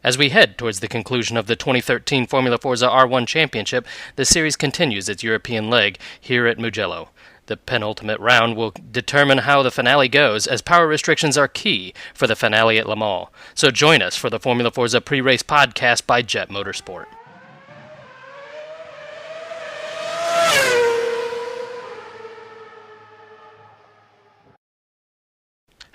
As we head towards the conclusion of the 2013 Formula Forza R1 Championship, the series continues its European leg here at Mugello. The penultimate round will determine how the finale goes, as power restrictions are key for the finale at Le Mans. So join us for the Formula Forza Pre-Race Podcast by JET Motorsport.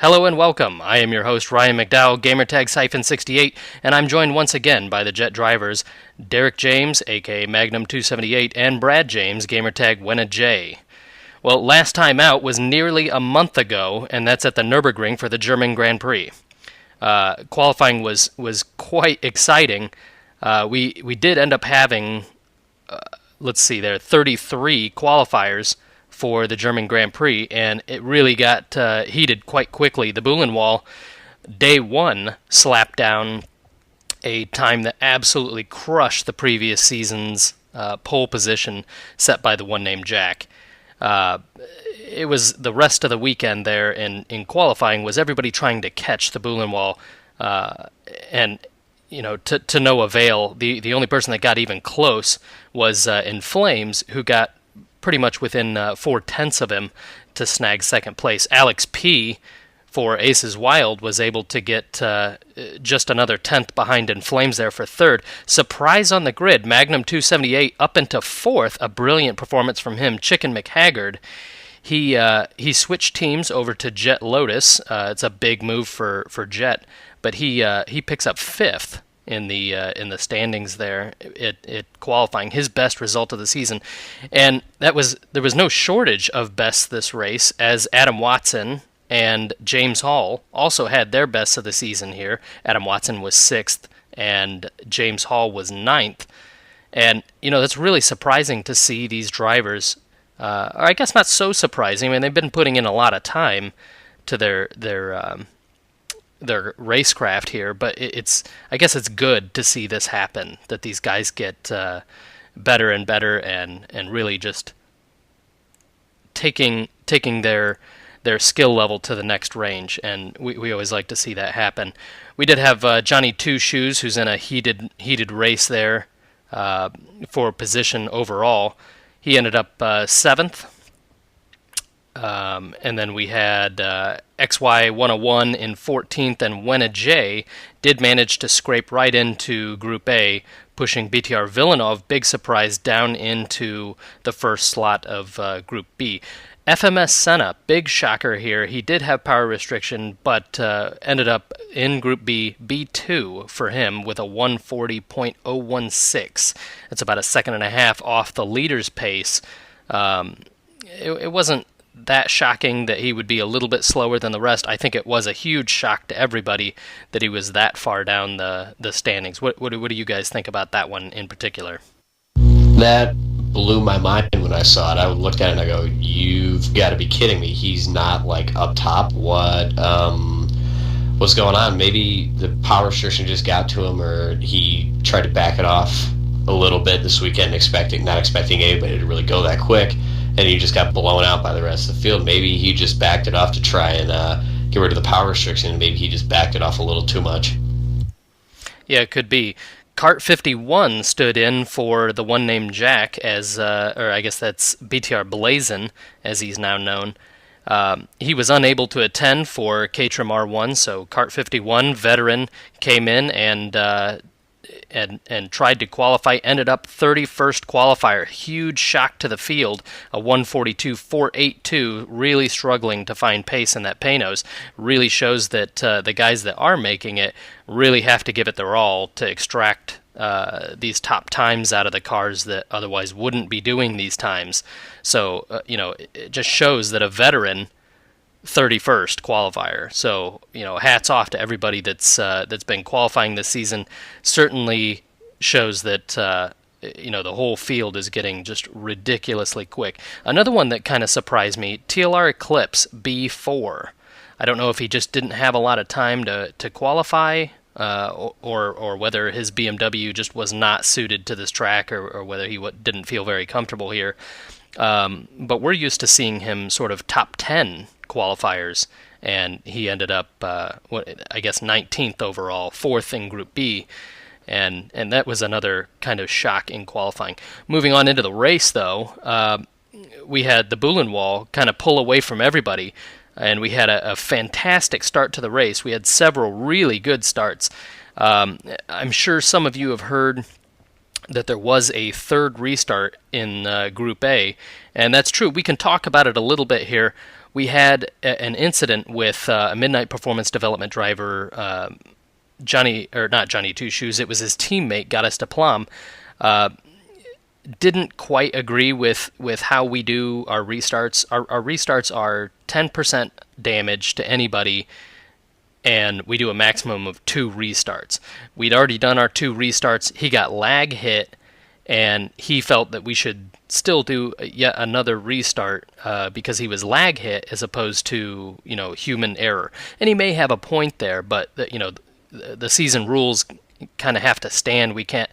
Hello and welcome. I am your host, Ryan McDowell, gamertag-68, and I'm joined once again by the JET drivers, Derek James, aka Magnum278, and Brad James, gamertag WennaJ. Well, last time out was nearly a month ago, and that's at the Nürburgring for the German Grand Prix. Qualifying was quite exciting. We did end up having, 33 qualifiers for the German Grand Prix, and it really got heated quite quickly. The Boolean Wall, day one, slapped down a time that absolutely crushed the previous season's pole position set by the one named Jack. It was the rest of the weekend there in qualifying was everybody trying to catch the Boolean Wall, and to no avail. The only person that got even close was In Flames, who got pretty much within 4/10 of him to snag second place. Alex P. for Aces Wild was able to get just another 10th behind In Flames there for third. Surprise on the grid, Magnum278 up into fourth, a brilliant performance from him. Chicken McHaggard, he switched teams over to Jet Lotus. It's a big move for Jet, but he picks up fifth in the standings there at qualifying, his best result of the season. And there was no shortage of bests this race, as Adam Watson and James Hall also had their bests of the season here. Adam Watson was 6th and James Hall was 9th. And that's really surprising to see these drivers, or I guess not so surprising. I mean, they've been putting in a lot of time to their racecraft here, but I guess it's good to see this happen, that these guys get better and better and really just taking their skill level to the next range, and we always like to see that happen. We did have Johnny Two Shoes, who's in a heated race there for position overall. He ended up 7th. And then we had XY101 in 14th, and WennaJ did manage to scrape right into Group A, pushing BTR Villeneuve, big surprise, down into the first slot of Group B. FMS Senna, big shocker here. He did have power restriction, but ended up in Group B, B2 for him, with a 140.016. That's about a second and a half off the leader's pace. It wasn't that shocking that he would be a little bit slower than the rest. I think it was a huge shock to everybody that he was that far down the standings. What do you guys think about that one in particular? That blew my mind when I saw it. I looked at it and I go, you've got to be kidding me. He's not up top. What's going on? Maybe the power restriction just got to him, or he tried to back it off a little bit this weekend, not expecting anybody to really go that quick, and he just got blown out by the rest of the field. Maybe he just backed it off to try and get rid of the power restriction, and maybe he just backed it off a little too much. Yeah, it could be. Cart 51 stood in for the one named Jack, or I guess that's BTR Blazin, as he's now known. He was unable to attend for Caterham R1, so Cart 51, veteran, came in and tried to qualify, ended up 31st qualifier. Huge shock to the field, a 142.482, really struggling to find pace in that Panos. Really shows that the guys that are making it really have to give it their all to extract these top times out of the cars that otherwise wouldn't be doing these times. So, it just shows that a veteran 31st qualifier. So, hats off to everybody that's been qualifying this season. Certainly shows that the whole field is getting just ridiculously quick. Another one that kind of surprised me, TLR Eclipse B4. I don't know if he just didn't have a lot of time to qualify, or whether his BMW just was not suited to this track, or whether he didn't feel very comfortable here. But we're used to seeing him sort of top 10 qualifiers and he ended up, 19th overall, 4th in Group B. And that was another kind of shock in qualifying. Moving on into the race, though, we had the Bullen Wall kind of pull away from everybody, and we had a fantastic start to the race. We had several really good starts. I'm sure some of you have heard that there was a third restart in Group A, and that's true. We can talk about it a little bit here. We had an incident with a Midnight Performance Development driver, not Johnny Two Shoes. It was his teammate, Goddess de Plum. Didn't quite agree with how we do our restarts. Our restarts are 10% damage to anybody, and we do a maximum of 2 restarts. We'd already done our 2 restarts. He got lag hit, and he felt that we should still do yet another restart because he was lag hit as opposed to human error. And he may have a point there, but the season rules kind of have to stand. We can't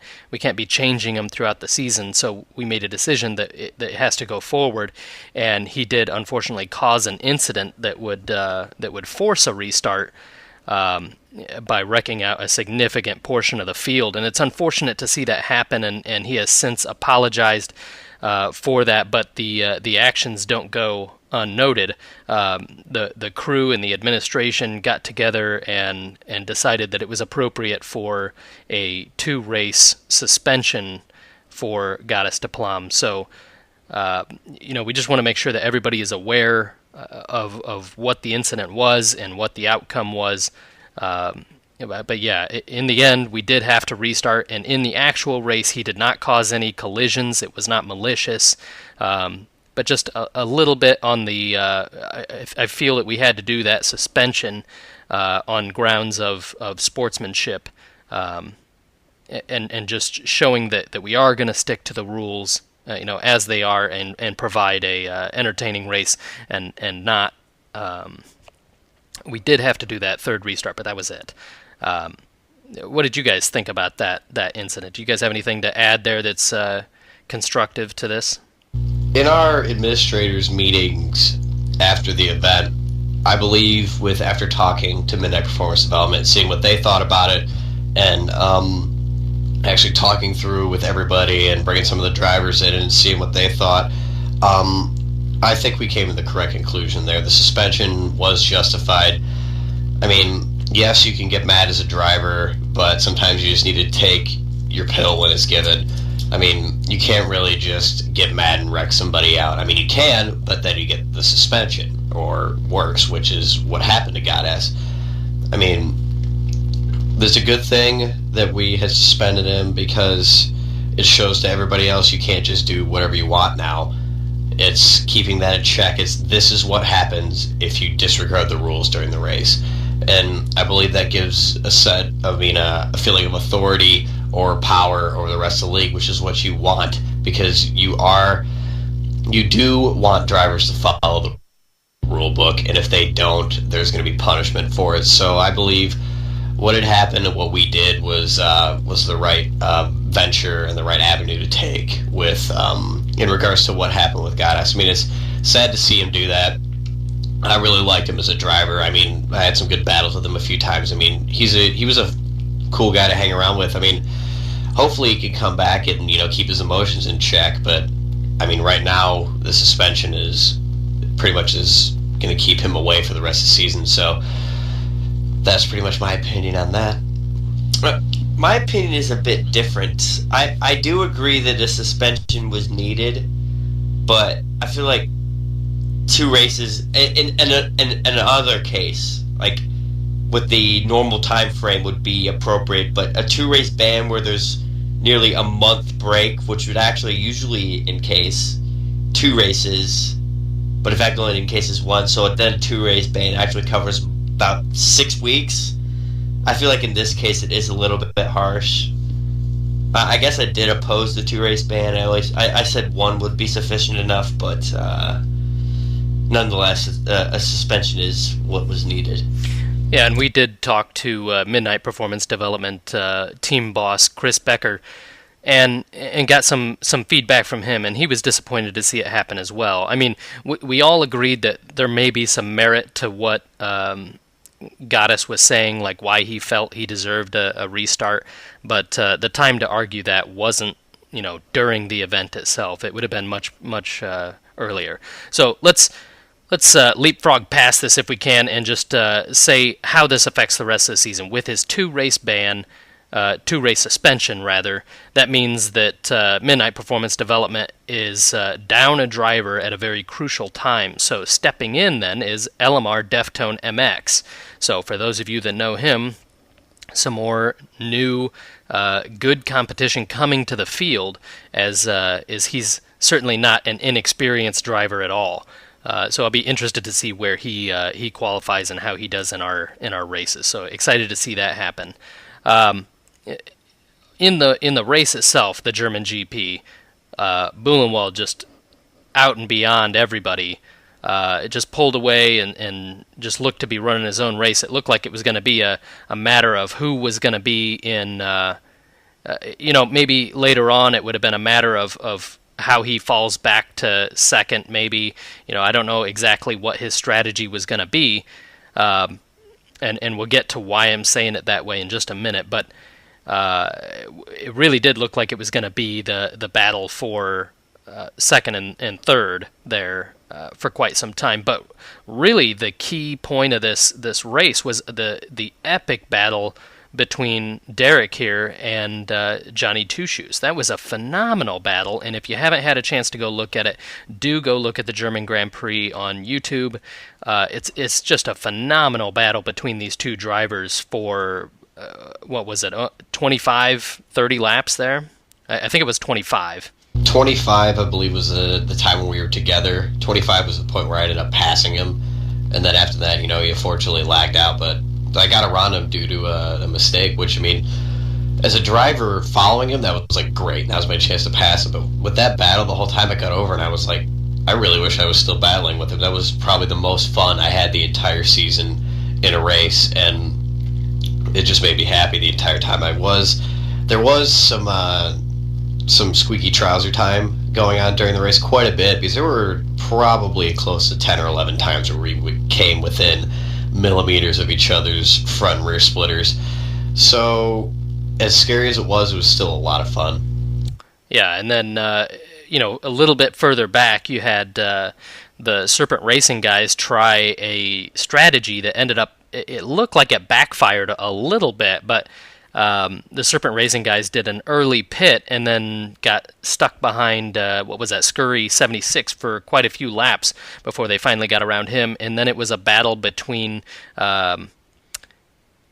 be changing them throughout the season. So we made a decision that it has to go forward. And he did unfortunately cause an incident that would force a restart by wrecking out a significant portion of the field. And it's unfortunate to see that happen. And he has since apologized for that. But the actions don't go unnoted. The crew and the administration got together and decided that it was appropriate for a 2-race suspension for Goddess de Plum. So, we just want to make sure that everybody is aware of what the incident was and what the outcome was. But yeah, in the end, we did have to restart. And in the actual race, he did not cause any collisions. It was not malicious. But just a little bit on the, I feel that we had to do that suspension on grounds of sportsmanship, and just showing that we are going to stick to the rules, as they are, and provide a entertaining race, and not. We did have to do that third restart, but that was it. What did you guys think about that incident? Do you guys have anything to add there that's constructive to this? In our administrators' meetings after the event, I believe after talking to Midnight Performance Development, seeing what they thought about it, and actually talking through with everybody and bringing some of the drivers in and seeing what they thought, I think we came to the correct conclusion there. The suspension was justified. I mean, yes, you can get mad as a driver, but sometimes you just need to take your pill when it's given. I mean, you can't really just get mad and wreck somebody out. I mean, you can, but then you get the suspension, or worse, which is what happened to Goddess. I mean, there's a good thing that we had suspended him because it shows to everybody else you can't just do whatever you want now. It's keeping that in check. This is what happens if you disregard the rules during the race. And I believe that gives a feeling of authority or power over the rest of the league, which is what you want, because you do want drivers to follow the rule book, and if they don't, there's going to be punishment for it. So I believe what had happened and what we did was the right venture and the right avenue to take with in regards to what happened with Goddess. I mean, it's sad to see him do that. I really liked him as a driver. I mean, I had some good battles with him a few times. I mean, he was a cool guy to hang around with. I mean, hopefully he can come back and keep his emotions in check. But I mean, right now the suspension is pretty much going to keep him away for the rest of the season. So that's pretty much my opinion on that. My opinion is a bit different. I do agree that a suspension was needed, but I feel like 2 races in another case, like with the normal time frame, would be appropriate, but a 2-race ban where there's nearly a month break, which would actually usually encase 2 races, but in fact only encases 1, so then a 2-race ban actually covers about 6 weeks. I feel like in this case it is a little bit harsh. I guess I did oppose the 2-race ban. I said 1 would be sufficient enough, but nonetheless, a suspension is what was needed. Yeah, and we did talk to Midnight Performance Development team boss Chris Becker, and got some feedback from him, and he was disappointed to see it happen as well. I mean, we all agreed that there may be some merit to what Goddess was saying, like why he felt he deserved a restart, but the time to argue that wasn't, during the event itself. It would have been much earlier. So let's leapfrog past this if we can, and just say how this affects the rest of the season. With his two-race suspension, rather, that means that Midnight Performance Development is down a driver at a very crucial time. So stepping in then is LMR Deftone MX. So for those of you that know him, some more new, good competition coming to the field, as he's certainly not an inexperienced driver at all. So I'll be interested to see where he qualifies and how he does in our races. So excited to see that happen. In the race itself, the German GP, Buhlenwald just out and beyond everybody. It just pulled away and just looked to be running his own race. It looked like it was going to be a matter of who was going to be in. Maybe later on it would have been a matter of how he falls back to second. Maybe, I don't know exactly what his strategy was going to be, and we'll get to why I'm saying it that way in just a minute. But it really did look like it was going to be the battle for second and third there for quite some time. But really, the key point of this race was the epic battle between Derek here and Johnny Two Shoes. That was a phenomenal battle, and if you haven't had a chance to go look at it, do go look at the German Grand Prix on YouTube. It's just a phenomenal battle between these two drivers for, 25, 30 laps there? I think it was 25. 25, I believe, was the time when we were together. 25 was the point where I ended up passing him, and then after that, he unfortunately lagged out, but I got around him due to a mistake, which, as a driver following him, that was, great. That was my chance to pass him. But with that battle, the whole time I got over, and I was like, I really wish I was still battling with him. That was probably the most fun I had the entire season in a race, and it just made me happy the entire time I was. There was some squeaky trouser time going on during the race quite a bit, because there were probably close to 10 or 11 times where we came within millimeters of each other's front and rear splitters. So as scary as it was still a lot of fun. Yeah, and then a little bit further back, you had the Serpent Racing guys try a strategy that ended up, it looked like it backfired a little bit, but the Serpent Racing guys did an early pit and then got stuck behind, Scurry 76 for quite a few laps before they finally got around him. And then it was a battle between XPR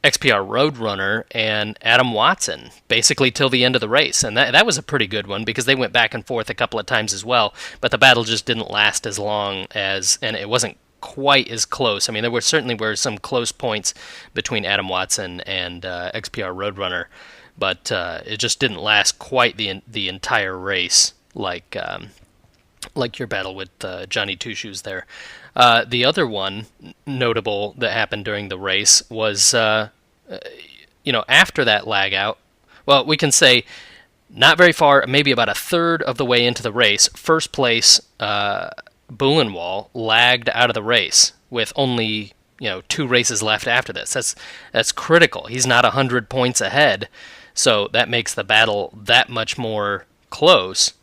Roadrunner and Adam Watson, basically till the end of the race. And that was a pretty good one, because they went back and forth a couple of times as well, but the battle just didn't last as long and it wasn't quite as close. I mean, there certainly were some close points between Adam Watson and XPR Roadrunner, but it just didn't last quite the entire race like your battle with Johnny Two Shoes there. The other one notable that happened during the race was, after that lag out, well, we can say not very far, maybe about a third of the way into the race, first place Buhlenwald lagged out of the race with only 2 races left after this. That's critical. He's not 100 points ahead, so that makes the battle that much more close.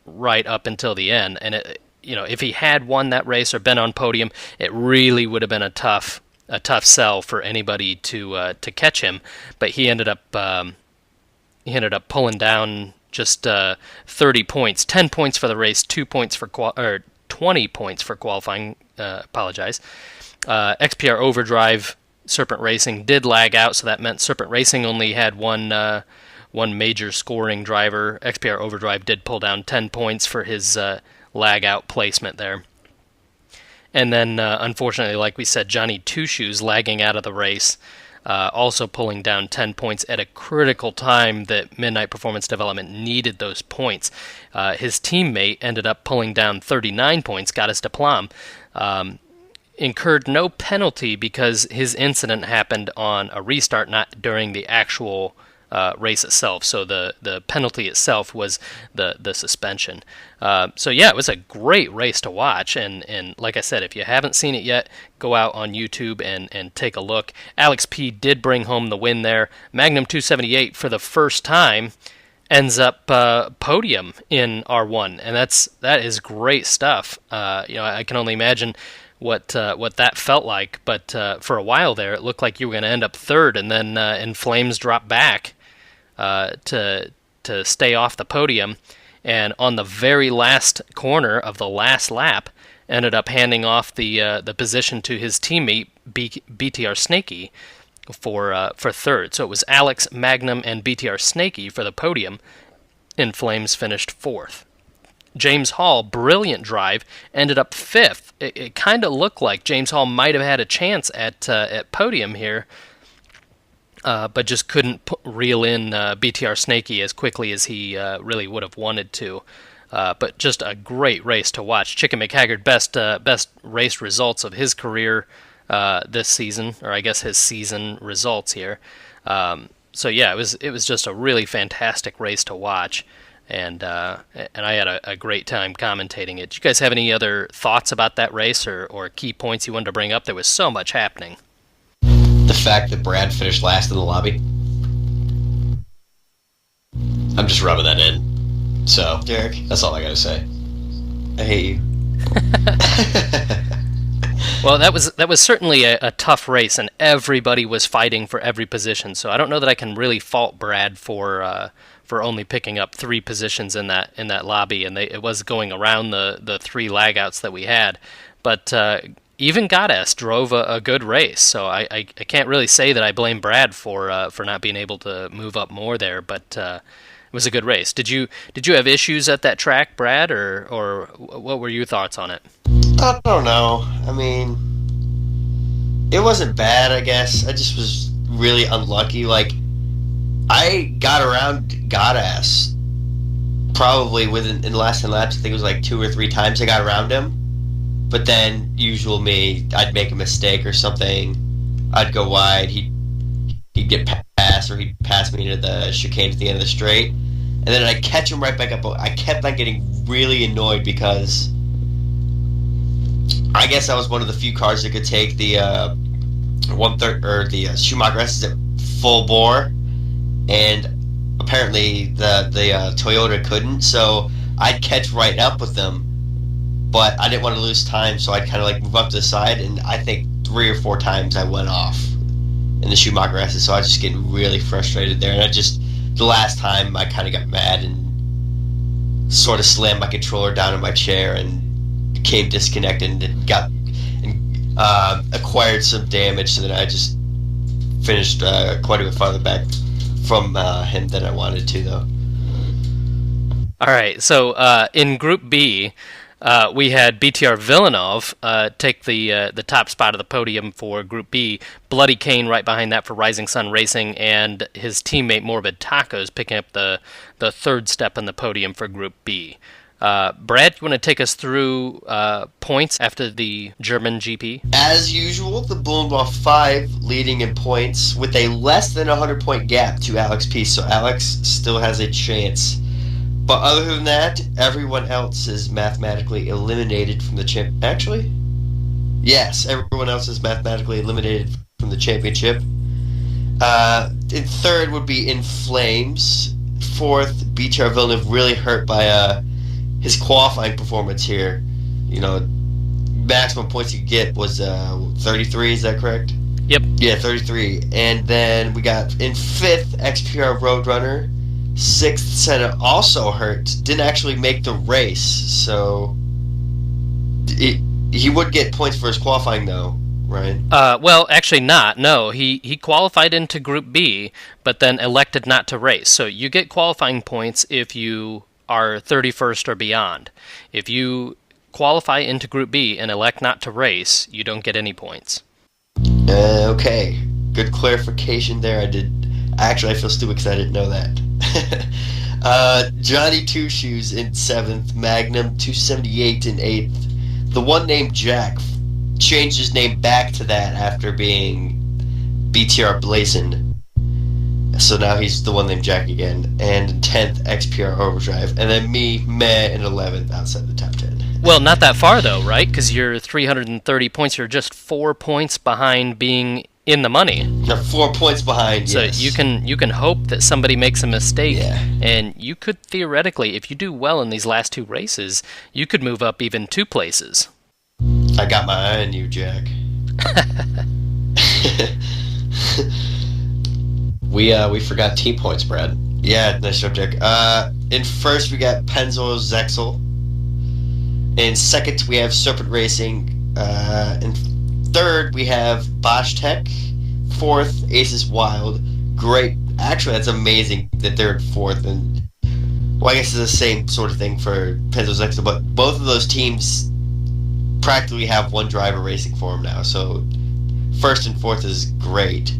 Right up until the end. And if he had won that race or been on podium, it really would have been a tough sell for anybody to catch him. But he ended up pulling down just 30 points, 10 points for the race, 20 points for qualifying. Apologize. XPR Overdrive, Serpent Racing did lag out, so that meant Serpent Racing only had one major scoring driver. XPR Overdrive did pull down 10 points for his lag out placement there. And then, unfortunately, like we said, Johnny Two Shoes lagging out of the race, also pulling down 10 points at a critical time that Midnight Performance Development needed those points. His teammate ended up pulling down 39 points, Goddess de Plum, incurred no penalty because his incident happened on a restart, not during the actual race itself. So the penalty itself was the suspension. So yeah, it was a great race to watch. And like I said, if you haven't seen it yet, go out on YouTube and take a look. Alex P. did bring home the win there. Magnum 278 for the first time ends up podium in R1, and that is great stuff. I can only imagine what that felt like, but for a while there, it looked like you were going to end up third, and then In Flames dropped back to stay off the podium, and on the very last corner of the last lap, ended up handing off the position to his teammate BTR Snakey for third. So it was Alex, Magnum, and BTR Snakey for the podium. In Flames finished fourth. James Hall, brilliant drive, ended up fifth. It kind of looked like James Hall might have had a chance at podium here, but just couldn't reel in BTR Snakey as quickly as he really would have wanted to. But just a great race to watch. Chicken McHaggard, best race results of his career this season, or I guess his season results here. So yeah, it was just a really fantastic race to watch, and I had a great time commentating it. Do you guys have any other thoughts about that race or key points you wanted to bring up? There was so much happening. The fact that Brad finished last in the lobby. I'm just rubbing that in. So, Derek, that's all I gotta say. I hate you. Well, that was certainly a tough race, and everybody was fighting for every position. So I don't know that I can really fault Brad for only picking up 3 positions in that lobby, and it was going around the 3 lagouts that we had. But even Goddess drove a good race, so I can't really say that I blame Brad for not being able to move up more there. But it was a good race. Did you have issues at that track, Brad, or what were your thoughts on it? I don't know. I mean, it wasn't bad, I guess. I just was really unlucky. Like, I got around Godass probably in the last 10 laps. I think it was like 2 or 3 times I got around him. But then, usual me, I'd make a mistake or something. I'd go wide. He'd get past, or he'd pass me into the chicane at the end of the straight. And then I'd catch him right back up. I kept on getting really annoyed because I guess I was one of the few cars that could take the 1/3 or the Schumacher S at full bore, and apparently the Toyota couldn't. So I'd catch right up with them, but I didn't want to lose time, so I'd kind of like move up to the side. And I think 3 or 4 times I went off in the Schumacher S, so I was just getting really frustrated there. And the last time I kind of got mad and sort of slammed my controller down in my chair and became disconnected and acquired some damage, so then I just finished quite a bit farther back from him than I wanted to, though. All right, so in Group B, we had BTR Villeneuve take the top spot of the podium for Group B. Bloody Kane right behind that for Rising Sun Racing, and his teammate Morbid Tacos picking up the third step on the podium for Group B. Brad, you want to take us through points after the German GP? As usual, the Bullenbach 5 leading in points with a less than 100-point gap to Alex P. So Alex still has a chance. But other than that, everyone else is mathematically eliminated from the champ. Actually, yes, everyone else is mathematically eliminated from the championship. In third would be In Flames. Fourth, BTR Villeneuve, really hurt by his qualifying performance here. You know, maximum points you could get was 33, is that correct? Yep. Yeah, 33. And then we got in fifth, XPR Roadrunner. Sixth, Senna, also hurt. Didn't actually make the race, so he would get points for his qualifying, though, right? Well, actually not. No, he qualified into Group B, but then elected not to race. So you get qualifying points if you are 31st or beyond. If you qualify into Group B and elect not to race, you don't get any points. Okay, good clarification there. I feel stupid because I didn't know that. Johnny Two Shoes in 7th, Magnum 278 in 8th. The one named Jack changed his name back to that after being BTR Blazin. So now he's the one named Jack again. And in 10th, XPR Overdrive. And then me, Meh, in 11th, outside the top 10. Well, not that far, though, right? Because you're 330 points. You're just 4 points behind being in the money. Now 4 points behind, so yes. you can hope that somebody makes a mistake, Yeah. and you could theoretically, if you do well in these last 2 races, you could move up even 2 places. I got my eye on you, Jack. We forgot team points, Brad. Yeah, nice job, Jack. In first, we got Penzo Zexel. In second, we have Serpent Racing. In third, we have Bosch Tech. Fourth, Aces Wild. Great. Actually, that's amazing that they're in fourth. And well, I guess it's the same sort of thing for Penzo Zexel, but both of those teams practically have one driver racing for them now. So first and fourth is great.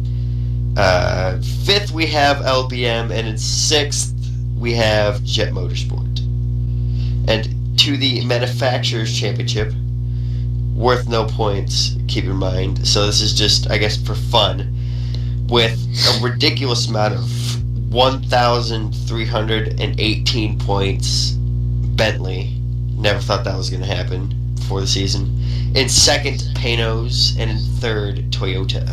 Fifth, we have LBM, and in sixth, we have JET Motorsport. And to the Manufacturers Championship, worth no points, keep in mind. So this is just, I guess, for fun, with a ridiculous amount of 1,318 points. Bentley, never thought that was going to happen before the season. In second, Panos, and in third, Toyota.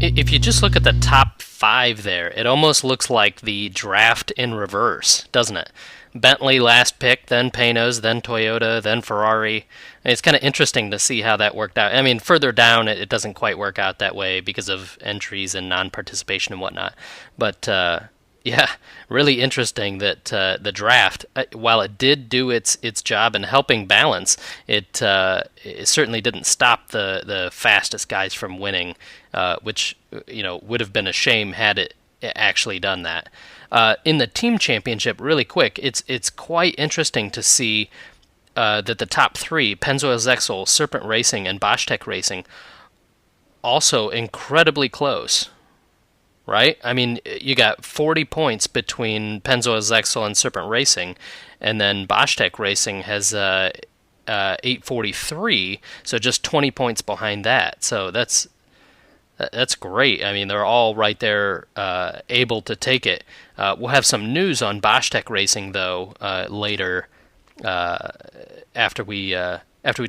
If you just look at the top 5 there, it almost looks like the draft in reverse, doesn't it? Bentley last pick, then Panos, then Toyota, then Ferrari. It's kind of interesting to see how that worked out. I mean, further down, it doesn't quite work out that way because of entries and non-participation and whatnot. But, yeah, really interesting that the draft, while it did do its job in helping balance, it certainly didn't stop the fastest guys from winning, which would have been a shame had it actually done that. In the team championship, really quick, it's quite interesting to see that the top 3, Pennzoil Zexel, Serpent Racing, and Bosch Tech Racing, also incredibly close. Right? I mean, you got 40 points between Pennzoil Zexel and Serpent Racing, and then Bosch Tech Racing has 843, so just 20 points behind that. So that's great. I mean, they're all right there, able to take it. We'll have some news on Bosch Tech Racing though later, after we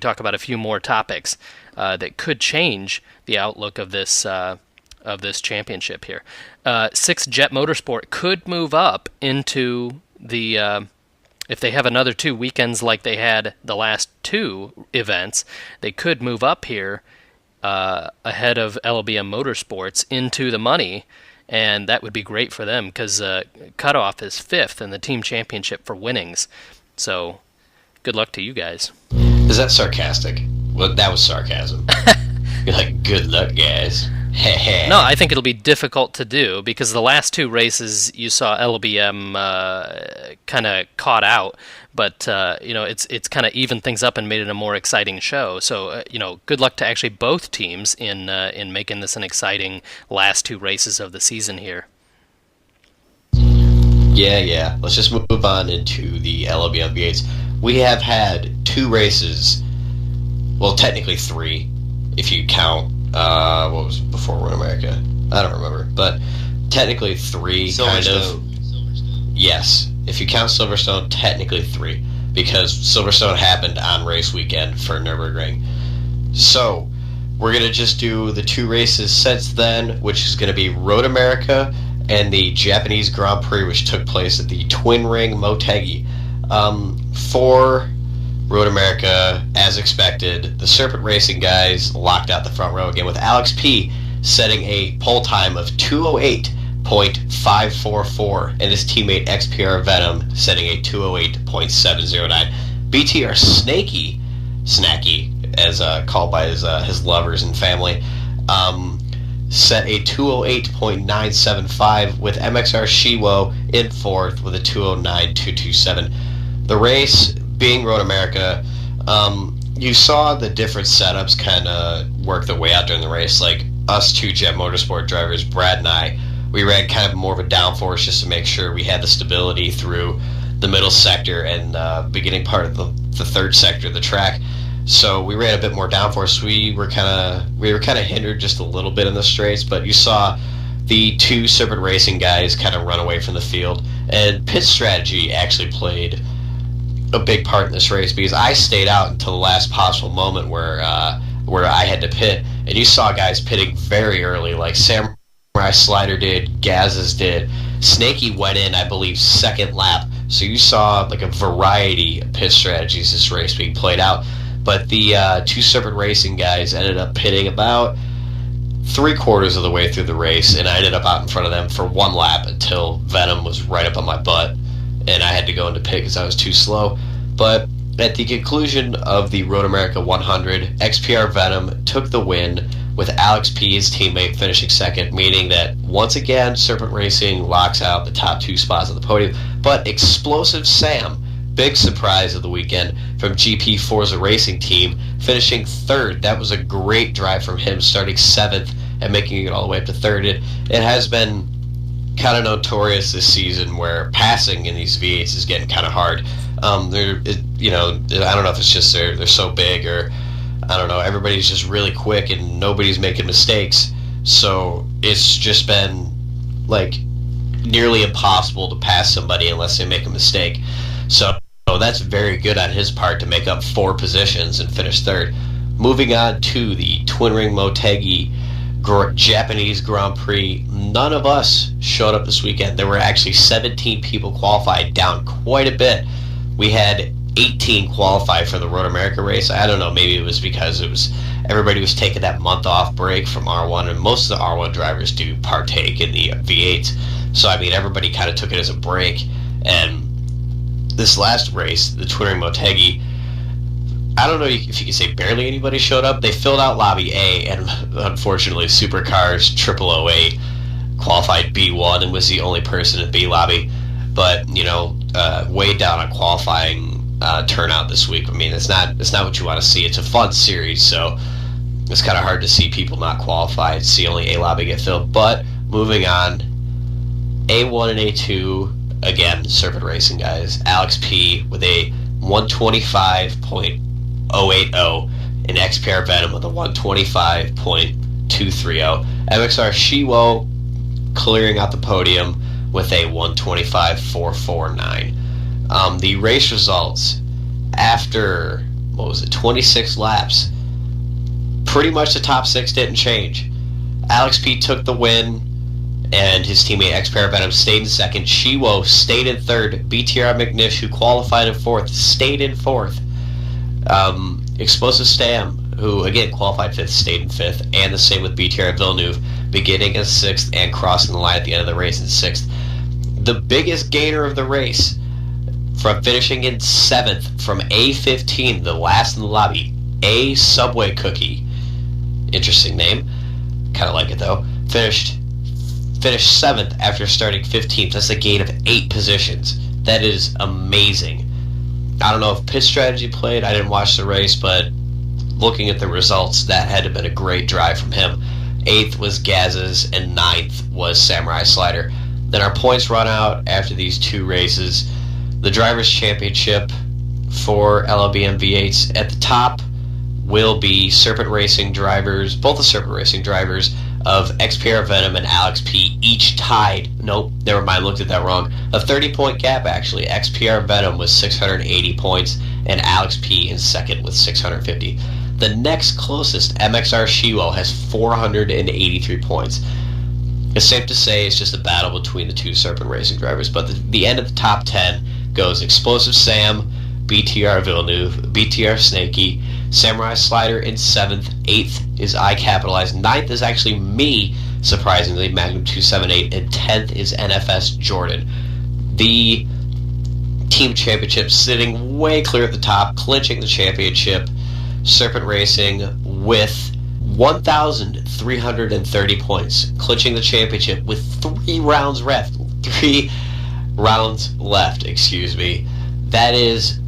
talk about a few more topics that could change the outlook of this championship here. 6 JET Motorsport could move up into the, if they have another 2 weekends like they had the last 2 events, they could move up here ahead of LBM Motorsports into the money, and that would be great for them because cutoff is 5th in the team championship for winnings. So good luck to you guys. Is that sarcastic? Well, that was sarcasm. You're like, good luck, guys. No, I think it'll be difficult to do because the last 2 races you saw LBM kind of caught out, but it's kind of evened things up and made it a more exciting show. So good luck to actually both teams in making this an exciting last 2 races of the season here. Yeah. Let's just move on into the LBM V8s. We have had 2 races, well, technically 3, if you count. What was before Road America? I don't remember, but technically 3 kind of. Yes, if you count Silverstone, technically 3, because Silverstone happened on race weekend for Nürburgring. So we're gonna just do the 2 races since then, which is gonna be Road America and the Japanese Grand Prix, which took place at the Twin Ring Motegi. For Road America, as expected, the Serpent Racing guys locked out the front row again with Alex P setting a pole time of 208.544 and his teammate XPR Venom setting a 208.709. BTR Snacky, as called by his lovers and family, set a 208.975 with MXR Shiwo in 4th with a 209.227. The race being Road America, you saw the different setups kind of work their way out during the race. Like us 2 JET Motorsport drivers, Brad and I, we ran kind of more of a downforce just to make sure we had the stability through the middle sector and beginning part of the 3rd sector of the track. So we ran a bit more downforce. We were kind of hindered just a little bit in the straights, but you saw the two Serpent Racing guys kind of run away from the field, and pit strategy actually played a big part in this race because I stayed out until the last possible moment where I had to pit, and you saw guys pitting very early, like Samurai Slider did, Gaz's did. Snakey went in, I believe, second lap, so you saw like a variety of pit strategies this race being played out. But the two Serpent Racing guys ended up pitting about 3/4 of the way through the race, and I ended up out in front of them for one lap until Venom was right up on my butt, and I had to go into pit because I was too slow. But at the conclusion of the Road America 100, XPR Venom took the win, with Alex P, his teammate, finishing second, meaning that once again Serpent Racing locks out the top two spots on the podium. But Explosive Sam, big surprise of the weekend from GP Forza Racing Team, finishing third. That was a great drive from him, starting seventh and making it all the way up to third. It has been kind of notorious this season where passing in these V8s is getting kind of hard. I don't know if it's just they're so big, or I don't know, everybody's just really quick and nobody's making mistakes. So it's just been like nearly impossible to pass somebody unless they make a mistake. So that's very good on his part to make up 4 positions and finish third. Moving on to the Twin Ring Motegi Japanese Grand Prix, none of us showed up this weekend. There were actually 17 people qualified, down quite a bit. We had 18 qualify for the Road America race. I don't know, maybe it was because everybody was taking that month off break from R1, and most of the R1 drivers do partake in the V8s. So I mean, everybody kind of took it as a break. And this last race, the Twin Ring Motegi, I don't know if you can say barely anybody showed up. They filled out Lobby A, and unfortunately Supercars 0008 qualified B1 and was the only person in B Lobby. But, way down on qualifying turnout this week. I mean, it's not what you want to see. It's a fun series, so it's kind of hard to see people not qualified, see only A Lobby get filled. But moving on, A1 and A2, again, Serpent Racing guys. Alex P with a 125.080 and XPR Venom with a 125.230. MXR Shiwo clearing out the podium with a 125.449. The race results after 26 laps, pretty much the top 6 didn't change. Alex P took the win, and his teammate XPR Venom stayed in second. Shiwo stayed in third. BTR McNish, who qualified in fourth, stayed in fourth. Explosive Stam, who again qualified fifth, stayed in fifth, and the same with BTR Villeneuve, beginning in sixth and crossing the line at the end of the race in sixth. The biggest gainer of the race, from finishing in seventh from A15, the last in the lobby, A Subway Cookie, interesting name, kind of like it though, finished seventh after starting 15th. That's a gain of 8 positions. That is amazing. I don't know if pit strategy played. I didn't watch the race, but looking at the results, that had to have been a great drive from him. 8th was Gaz's, and 9th was Samurai Slider. Then our points run out after these 2 races. The Drivers' Championship for LLBM V8s. At the top will be Serpent Racing drivers, both the Serpent Racing drivers of XPR Venom and Alex P, each tied. Nope, never mind, looked at that wrong. A 30-point gap, actually. XPR Venom with 680 points, and Alex P in second with 650. The next closest, MXR Shiwo, has 483 points. It's safe to say it's just a battle between the 2 Serpent Racing drivers, but the end of the top 10 goes Explosive Sam, BTR Villeneuve, BTR Snakey, Samurai Slider in 7th, 8th is I capitalized, 9th is actually me, surprisingly, Magnum 278, and 10th is NFS Jordan. The team championship sitting way clear at the top, clinching the championship, Serpent Racing with 1,330 points, clinching the championship with 3 rounds left. That is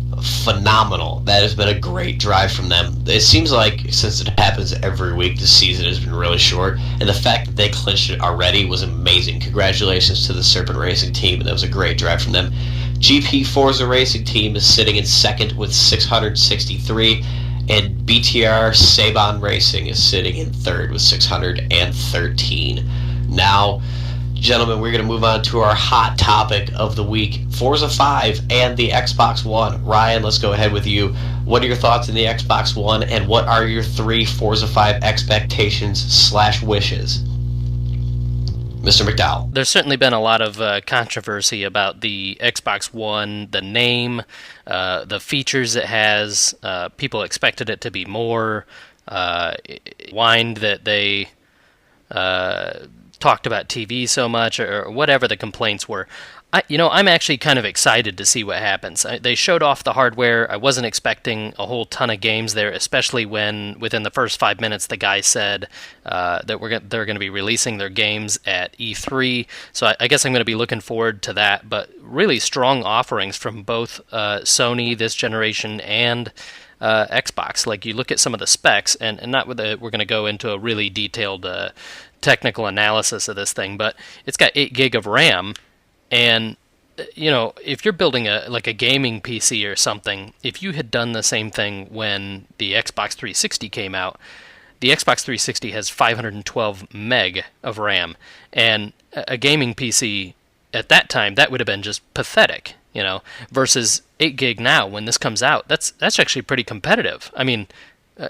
phenomenal. That has been a great drive from them. It seems like, since it happens every week, this season has been really short, and the fact that they clinched it already was amazing. Congratulations to the Serpent Racing team, and that was a great drive from them. GP Forza Racing team is sitting in second with 663, and BTR Saban Racing is sitting in third with 613. Now, gentlemen, we're going to move on to our hot topic of the week, Forza 5 and the Xbox One. Ryan, let's go ahead with you. What are your thoughts on the Xbox One, and what are your 3 Forza 5 expectations/wishes? Mr. McDowell. There's certainly been a lot of controversy about the Xbox One, the name, the features it has. People expected it to be more. Whined that they talked about TV so much, or whatever the complaints were. I'm actually kind of excited to see what happens. They showed off the hardware. I wasn't expecting a whole ton of games there, especially when within the first 5 minutes the guy said that they're going to be releasing their games at E3. So I guess I'm going to be looking forward to that. But really strong offerings from both Sony this generation and Xbox. Like, you look at some of the specs, and not with we're going to go into a really detailed technical analysis of this thing, but it's got 8 gig of RAM. And, if you're building a gaming PC or something, if you had done the same thing when the Xbox 360 came out, the Xbox 360 has 512 meg of RAM. And a gaming PC at that time, that would have been just pathetic, versus 8 gig now when this comes out. That's actually pretty competitive. I mean,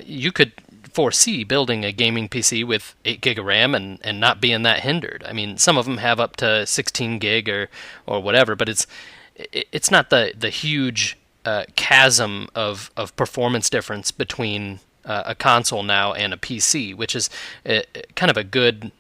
you could foresee building a gaming PC with 8 gig of RAM and not being that hindered. I mean, some of them have up to 16 gig or whatever, but it's not the huge chasm of performance difference between a console now and a PC, which is kind of a good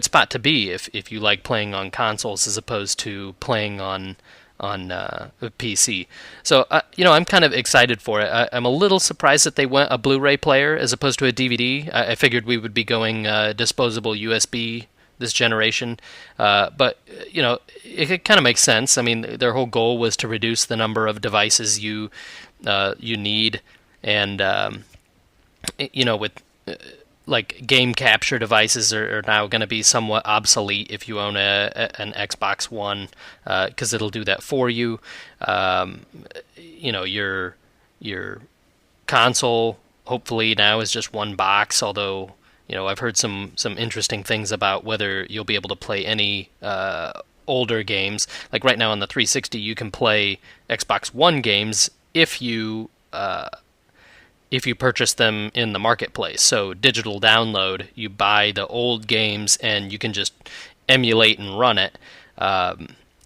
spot to be if you like playing on consoles as opposed to playing on a PC. So, I'm kind of excited for it. I'm a little surprised that they went a Blu-ray player as opposed to a DVD. I figured we would be going disposable USB this generation. But, it kind of makes sense. I mean, their whole goal was to reduce the number of devices you need. And, with like game capture devices are now going to be somewhat obsolete if you own an Xbox One, because it'll do that for you. Your console hopefully now is just one box, although I've heard some interesting things about whether you'll be able to play any older games. Like right now on the 360 you can play Xbox One games if you purchase them in the marketplace. So digital download, you buy the old games and you can just emulate and run it.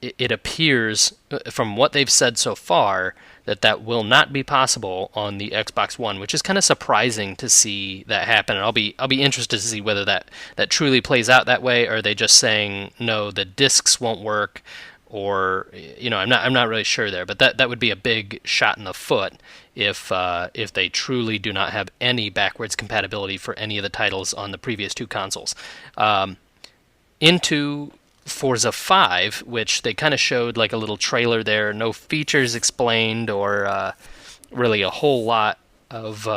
It appears, from what they've said so far, that will not be possible on the Xbox One, which is kind of surprising to see that happen. And I'll be interested to see whether that truly plays out that way, or are they just saying no, the discs won't work, or I'm not really sure there. But that would be a big shot in the foot if they truly do not have any backwards compatibility for any of the titles on the previous 2 consoles. Into Forza 5, which they kind of showed like a little trailer there, no features explained or really a whole lot of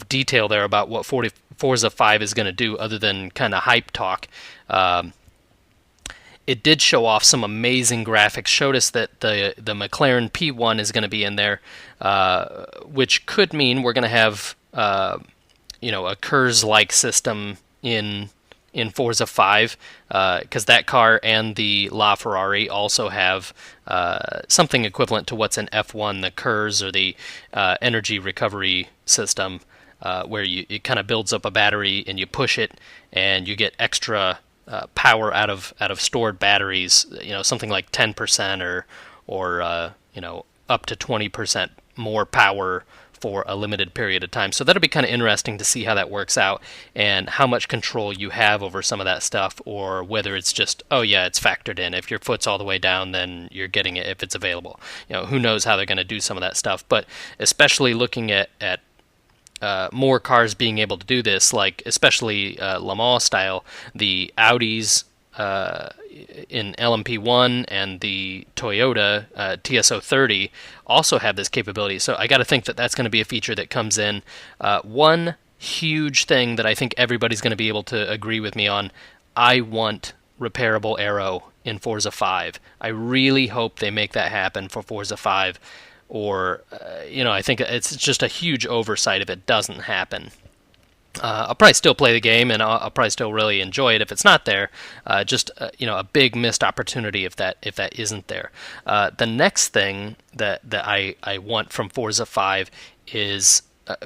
detail there about what Forza 5 is going to do other than kind of hype talk. It did show off some amazing graphics, showed us that the McLaren P1 is going to be in there, which could mean we're going to have a KERS-like system in Forza 5, because that car and the LaFerrari also have something equivalent to what's in F1, the KERS, or the energy recovery system, where it kind of builds up a battery and you push it and you get extra power out of stored batteries, something like 10% or up to 20% more power for a limited period of time. So that'll be kind of interesting to see how that works out and how much control you have over some of that stuff, or whether it's just, oh yeah, it's factored in. If your foot's all the way down, then you're getting it if it's available. Who knows how they're going to do some of that stuff. But especially looking at more cars being able to do this, like especially Le Mans style, the Audis in LMP1 and the Toyota TS030 also have this capability. So I got to think that that's going to be a feature that comes in. One huge thing that I think everybody's going to be able to agree with me on, I want repairable aero in Forza 5. I really hope they make that happen for Forza 5. Or, I think it's just a huge oversight if it doesn't happen. I'll probably still play the game, and I'll probably still really enjoy it if it's not there. Just a big missed opportunity if that isn't there. The next thing that I want from Forza 5 is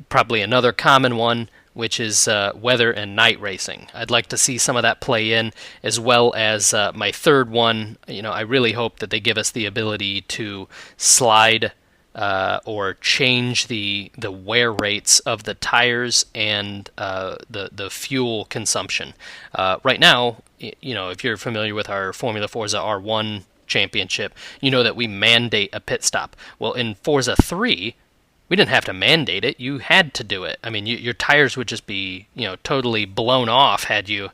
probably another common one, which is weather and night racing. I'd like to see some of that play in, as well as my third one. I really hope that they give us the ability to slide or change the wear rates of the tires and the fuel consumption. Right now, if you're familiar with our Formula Forza R1 championship, you know that we mandate a pit stop. Well, in Forza 3, we didn't have to mandate it. You had to do it. I mean, your tires would just be, totally blown off had you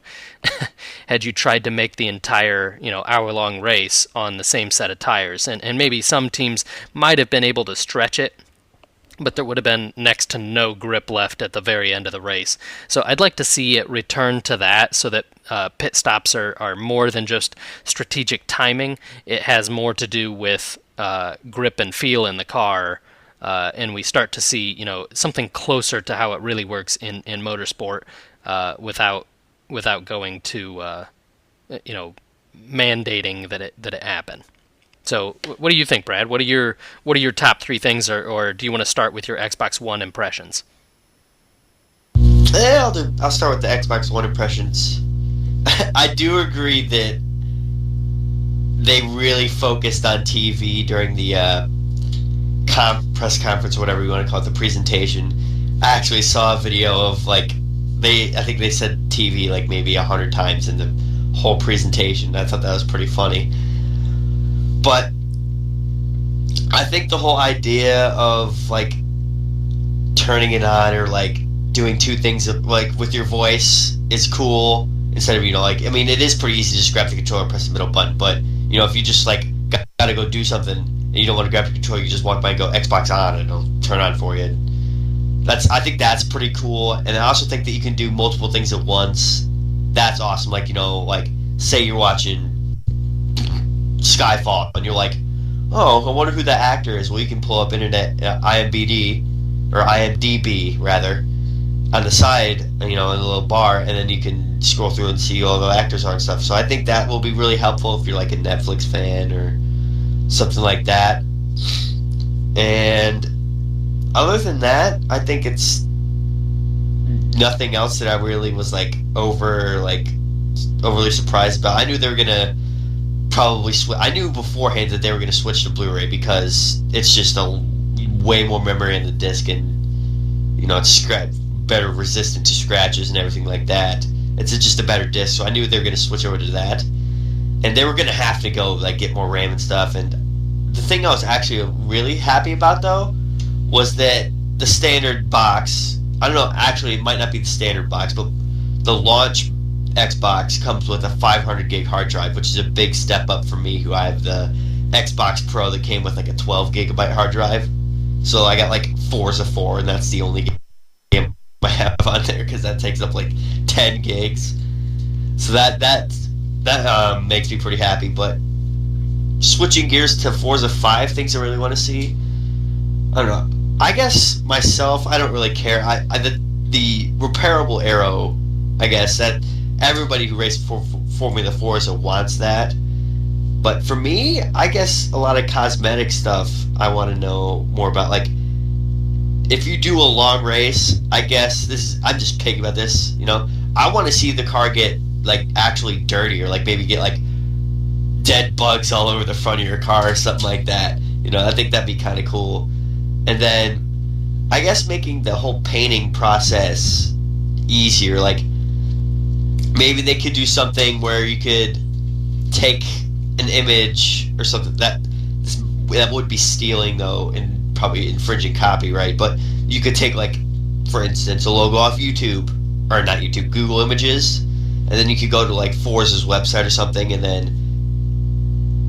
had you tried to make the entire, hour-long race on the same set of tires. And maybe some teams might have been able to stretch it, but there would have been next to no grip left at the very end of the race. So I'd like to see it return to that, so that pit stops are more than just strategic timing. It has more to do with grip and feel in the car. And we start to see, something closer to how it really works in motorsport, without going to, mandating that it happen. So, what do you think, Brad? What are your top three things, or do you want to start with your Xbox One impressions? Yeah, I'll start with the Xbox One impressions. I do agree that they really focused on TV during the press conference, or whatever you want to call it, the presentation. I actually saw a video of I think they said TV like maybe 100 times in the whole presentation. I thought that was pretty funny. But I think the whole idea of turning it on, or doing two things with your voice is cool, instead of it is pretty easy to just grab the controller and press the middle button. But if you just gotta go do something and you don't want to grab the controller, you just walk by and go Xbox on, and it'll turn on for you. I think that's pretty cool. And I also think that you can do multiple things at once. That's awesome. Say you're watching Skyfall and you're like, oh, I wonder who that actor is. Well, you can pull up internet IMDb rather on the side, in a little bar, and then you can scroll through and see who all the actors are and stuff. So I think that will be really helpful if you're a Netflix fan or something like that. And other than that, I think it's nothing else that I really was overly surprised about. I knew they were gonna probably switch. I knew beforehand that they were gonna switch to Blu-ray, because it's just a way more memory in the disc, and it's better resistant to scratches and everything like that. It's just a better disc, so I knew they were gonna switch over to that. And they were going to have to go get more RAM and stuff. And the thing I was actually really happy about, though, was that the standard box, I don't know, actually it might not be the standard box, but the launch Xbox comes with a 500 gig hard drive, which is a big step up for me, who I have the Xbox Pro that came with a 12 gigabyte hard drive. So I got Forza 4, and that's the only game I have on there, because that takes up 10 gigs. So that makes me pretty happy. But switching gears to Forza 5, things I really want to see, I don't know. I guess myself, I don't really care. The repairable arrow, I guess, that everybody who races for Formula Forza wants that. But for me, I guess a lot of cosmetic stuff I want to know more about. If you do a long race, I guess I'm just picky about this, I want to see the car get actually dirty, or maybe get dead bugs all over the front of your car or something like that. I think that'd be kind of cool. And then I guess making the whole painting process easier. Maybe they could do something where you could take an image or something that would be stealing, though, and probably infringing copyright. But you could take for instance, a logo off YouTube, or not YouTube, Google Images, and then you could go to Forza's website or something, and then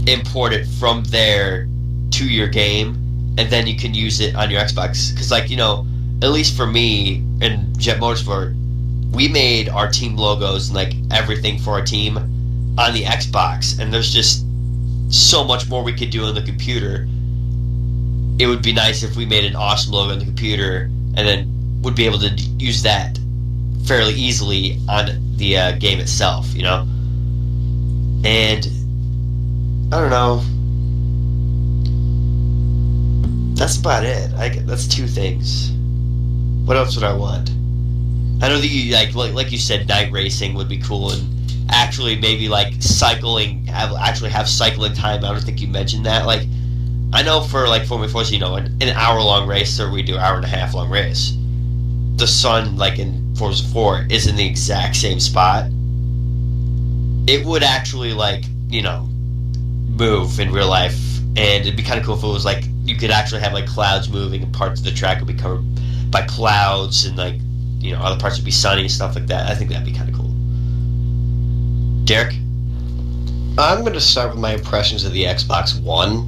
import it from there to your game, and then you can use it on your Xbox. Because at least for me and JET Motorsport, we made our team logos and everything for our team on the Xbox, and there's just so much more we could do on the computer. It would be nice if we made an awesome logo on the computer, and then would be able to use that fairly easily on the game itself, you know? And I don't know. That's about it. That's two things. What else would I want? I know that you like you said, night racing would be cool, and actually maybe like cycling, have cycling time. I don't think you mentioned that. Like, I know for like Formula Forza, you know, an hour-long race, or we do hour-and-a-half long race, the sun, like in Forza 4, is in the exact same spot. It would actually, like, you know, move in real life, and it'd be kind of cool if it was like you could actually have like clouds moving and parts of the track would be covered by clouds, and like, you know, other parts would be sunny and stuff like that. I think that'd be kind of cool. Derek? I'm going to start with my impressions of the Xbox One.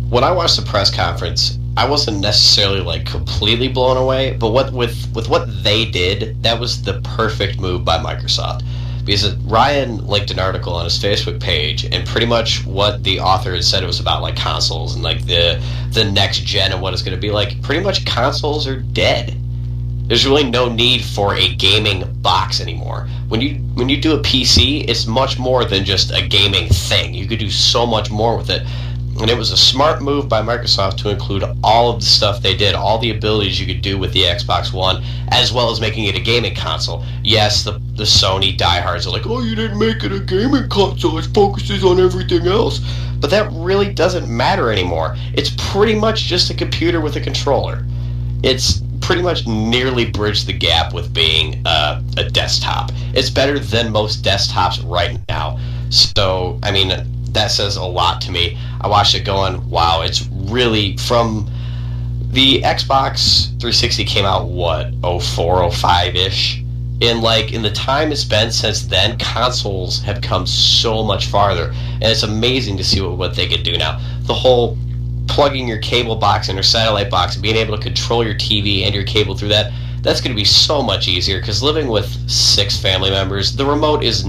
When I watched the press conference, I wasn't necessarily like completely blown away, but with what they did, that was the perfect move by Microsoft. Because Ryan linked an article on his Facebook page, and pretty much what the author had said, it was about like consoles and like the next gen and what it's going to be like. Pretty much consoles are dead. There's really no need for a gaming box anymore. When you do a PC, it's much more than just a gaming thing. You could do so much more with it. And it was a smart move by Microsoft to include all of the stuff they did, all the abilities you could do with the Xbox One, as well as making it a gaming console. Yes, the Sony diehards are like, oh, you didn't make it a gaming console, it focuses on everything else. But that really doesn't matter anymore. It's pretty much just a computer with a controller. It's pretty much nearly bridged the gap with being a desktop. It's better than most desktops right now. So, I mean, that says a lot to me. I watched it going, wow, it's really from the Xbox 360 came out, what, 04, 05-ish? And like in the time it's been since then, consoles have come so much farther. And it's amazing to see what they can do now. The whole plugging your cable box in or satellite box and being able to control your TV and your cable through that's going to be so much easier, because living with 6 family members, the remote is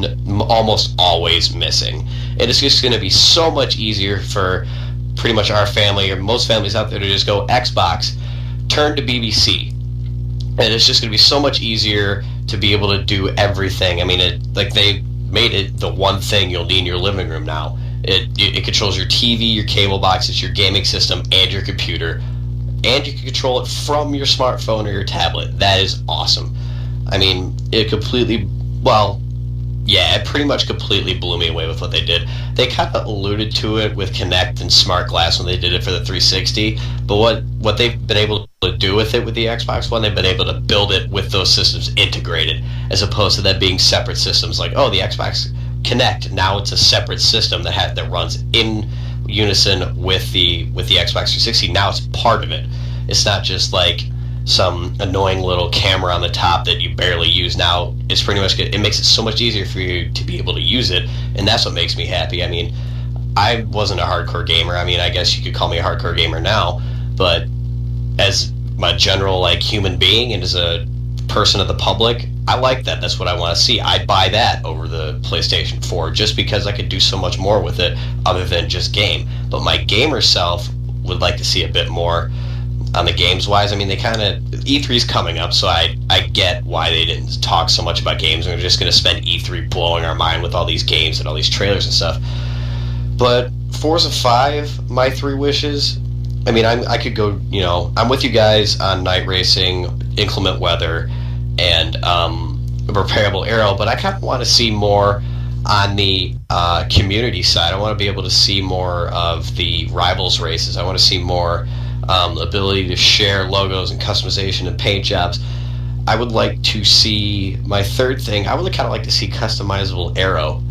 almost always missing. And it's just going to be so much easier for pretty much our family, or most families out there, to just go Xbox, turn to BBC. And it's just going to be so much easier to be able to do everything. I mean, they made it the one thing you'll need in your living room now. It controls your TV, your cable box, it's your gaming system, and your computer. And you can control it from your smartphone or your tablet. That is awesome. I mean, it pretty much completely blew me away with what they did. They kind of alluded to it with Kinect and Smart Glass when they did it for the 360, but what they've been able to do with it with the Xbox One, they've been able to build it with those systems integrated, as opposed to them being separate systems. Like, oh, the Xbox Kinect, now it's a separate system that runs in unison with the Xbox 360. Now it's part of it. It's not just like some annoying little camera on the top that you barely use. Now it's pretty much good. It makes it so much easier for you to be able to use it, and that's what makes me happy. I mean, I wasn't a hardcore gamer. I mean, I guess you could call me a hardcore gamer now, but as my general like human being and as a person of the public, I like that. That's what I want to see. I'd buy that over the PlayStation 4 just because I could do so much more with it other than just game. But my gamer self would like to see a bit more on the games wise. I mean, they kind of, E3's coming up, so I get why they didn't talk so much about games. We're just going to spend E3 blowing our mind with all these games and all these trailers and stuff. But Forza 5, my 3 wishes, I mean, I could go, you know, I'm with you guys on night racing, inclement weather, and a repairable aero, but I kind of want to see more on the community side. I want to be able to see more of the rivals races. I want to see more ability to share logos and customization and paint jobs. I would like to see, my third thing, I would kind of like to see customizable aero.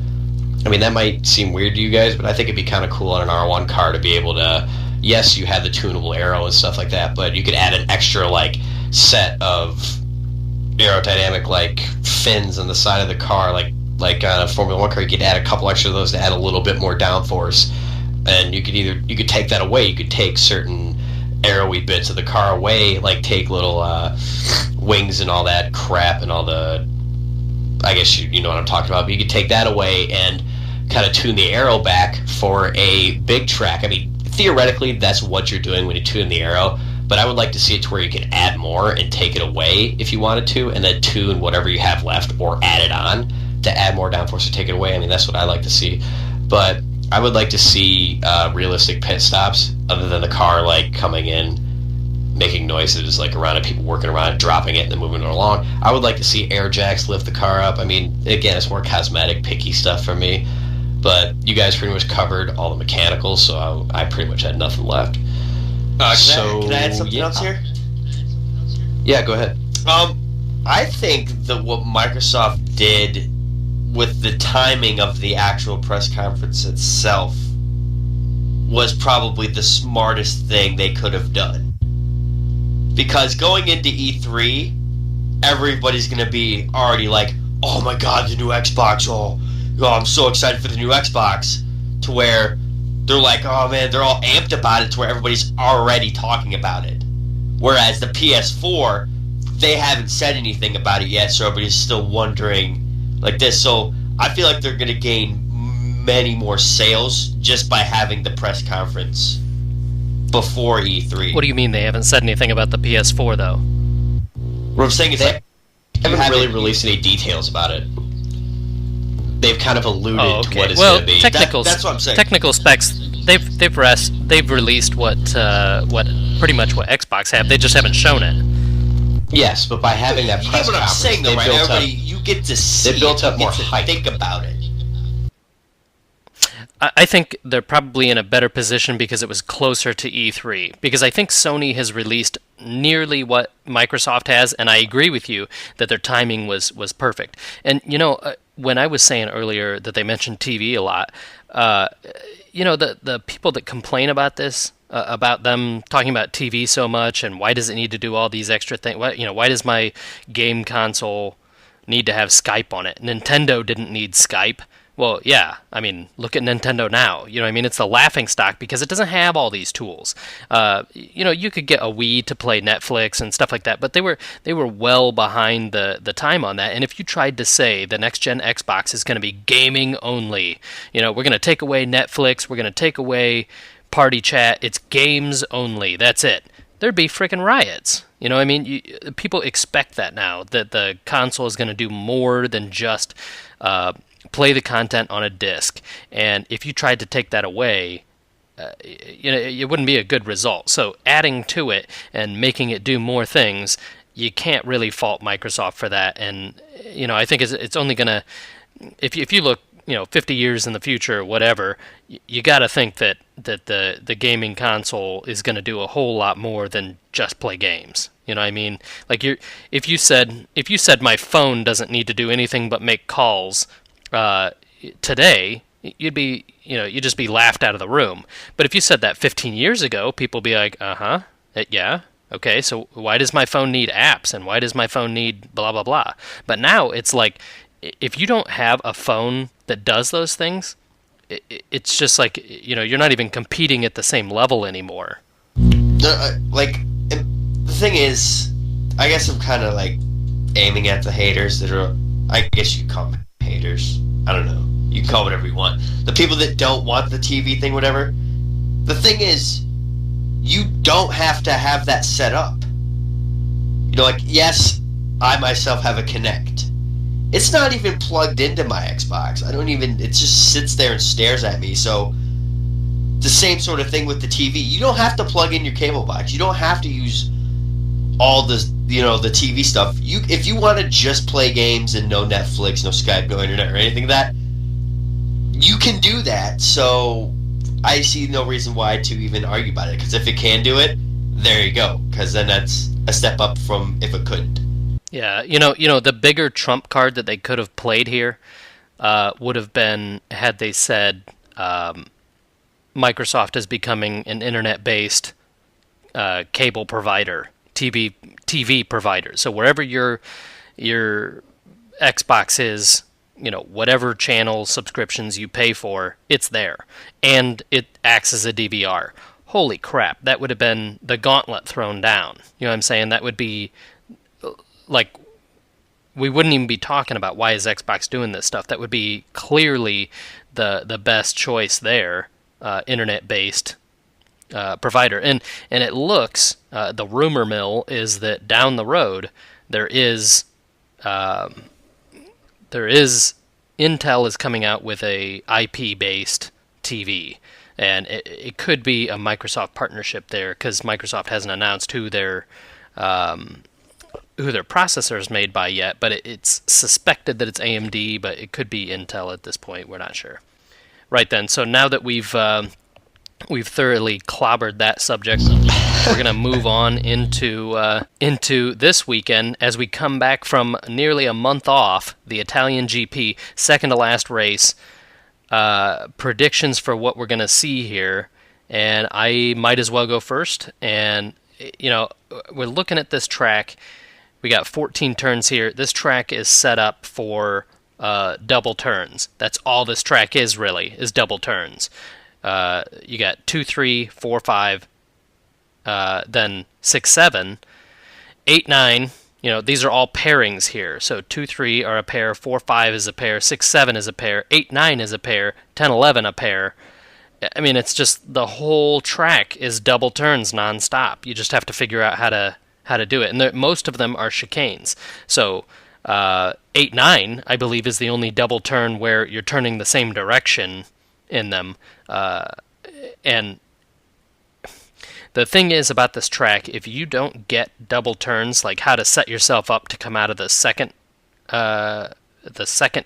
I mean, that might seem weird to you guys, but I think it'd be kind of cool on an R1 car to be able to, yes, you have the tunable aero and stuff like that, but you could add an extra like set of aerodynamic like fins on the side of the car, like on a Formula 1 car. You could add a couple extra of those to add a little bit more downforce, and you could take that away. You could take certain aero-y bits of the car away, like take little wings and all that crap and all the, I guess you know what I'm talking about, but you could take that away and kind of tune the aero back for a big track. I mean, theoretically, that's what you're doing when you tune the aero, But I would like to see it to where you can add more and take it away if you wanted to, and then tune whatever you have left or add it on to add more downforce or take it away. I mean, that's what I like to see. But I would like to see realistic pit stops other than the car like coming in, making noises like around it, people working around it, dropping it, and then moving it along. I would like to see air jacks lift the car up. I mean, again, it's more cosmetic, picky stuff for me. But you guys pretty much covered all the mechanicals, so I pretty much had nothing left. Can I add something else here? Yeah, go ahead. I think that what Microsoft did with the timing of the actual press conference itself was probably the smartest thing they could have done. Because going into E3, everybody's going to be already like, oh my god, the new Xbox, oh, I'm so excited for the new Xbox, to where they're like, oh man, they're all amped about it, to where everybody's already talking about it. Whereas the PS4, they haven't said anything about it yet, so everybody's still wondering like this. So I feel like they're going to gain many more sales just by having the press conference before E3. What do you mean they haven't said anything about the PS4, though? What I'm saying is they haven't really released any details about it. They've kind of alluded to what it's going to be. That's what I'm saying. Technical specs, they've released what pretty much what Xbox have. They just haven't shown it. Yes, but by having that press what I'm conference, saying, though, right? Everybody, you get to see they built up it, more you get to hype. think about it. I think they're probably in a better position because it was closer to E3. Because I think Sony has released nearly what Microsoft has, and I agree with you that their timing was perfect. And, you know, when I was saying earlier that they mentioned TV a lot, you know, the people that complain about this, about them talking about TV so much, and why does it need to do all these extra things? Why does my game console need to have Skype on it? Nintendo didn't need Skype. Well, yeah, I mean, look at Nintendo now. You know what I mean? It's the laughing stock because it doesn't have all these tools. You know, you could get a Wii to play Netflix and stuff like that, but they were well behind the time on that. And if you tried to say the next-gen Xbox is going to be gaming only, you know, we're going to take away Netflix, we're going to take away party chat, it's games only, that's it, there'd be freaking riots. You know what I mean? People expect that now, that the console is going to do more than just play the content on a disc, and if you tried to take that away, you know, it wouldn't be a good result. So adding to it and making it do more things, you can't really fault Microsoft for that. And you know, I think it's only gonna, if you look, you know, 50 years in the future or whatever, you got to think that the gaming console is going to do a whole lot more than just play games. You know what I mean? Like if you said my phone doesn't need to do anything but make calls today, you'd just be laughed out of the room. But if you said that 15 years ago, people would be like, yeah, okay, so why does my phone need apps, and why does my phone need blah, blah, blah? But now it's like, if you don't have a phone that does those things, it's just like, you know, you're not even competing at the same level anymore. Like, the thing is, I guess I'm kind of like aiming at the haters that are, I guess you could call them haters. I don't know. You can call it whatever you want. The people that don't want the TV thing, whatever. The thing is, you don't have to have that set up. You know, like, yes, I myself have a Kinect. It's not even plugged into my Xbox. It just sits there and stares at me. So, the same sort of thing with the TV. You don't have to plug in your cable box. You don't have to use all the, you know, the TV stuff. If you want to just play games and no Netflix, no Skype, no internet, or anything like that, you can do that. So I see no reason why to even argue about it. Because if it can do it, there you go. Because then that's a step up from if it couldn't. Yeah, you know, the bigger trump card that they could have played here would have been had they said Microsoft is becoming an internet-based cable provider. TV provider. So wherever your Xbox is, you know, whatever channel subscriptions you pay for, it's there. And it acts as a DVR. Holy crap, that would have been the gauntlet thrown down. You know what I'm saying? That would be, like, we wouldn't even be talking about why is Xbox doing this stuff. That would be clearly the best choice there, internet-based provider. And it looks, the rumor mill is that down the road there is Intel is coming out with a IP-based TV, and it could be a Microsoft partnership there, because Microsoft hasn't announced who their processor is made by yet, but it's suspected that it's AMD, but it could be Intel at this point. We're not sure. Right then, so now that we've thoroughly clobbered that subject, we're going to move on into this weekend as we come back from nearly a month off, the Italian GP, second to last race. Predictions for what we're going to see here, and I might as well go first. And, we're looking at this track. We got 14 turns here. This track is set up for double turns. That's all this track is, really, is double turns. You got 2, 3, 4, 5, then 6, 7, 8, 9. These are all pairings here. So 2, 3 are a pair, 4, 5 is a pair, 6, 7 is a pair, 8, 9 is a pair, 10, 11 a pair. I mean, it's just the whole track is double turns nonstop. You just have to figure out how to do it. And most of them are chicanes. So 8, 9, I believe, is the only double turn where you're turning the same direction in them. And the thing is about this track, if you don't get double turns, like how to set yourself up to come out of the second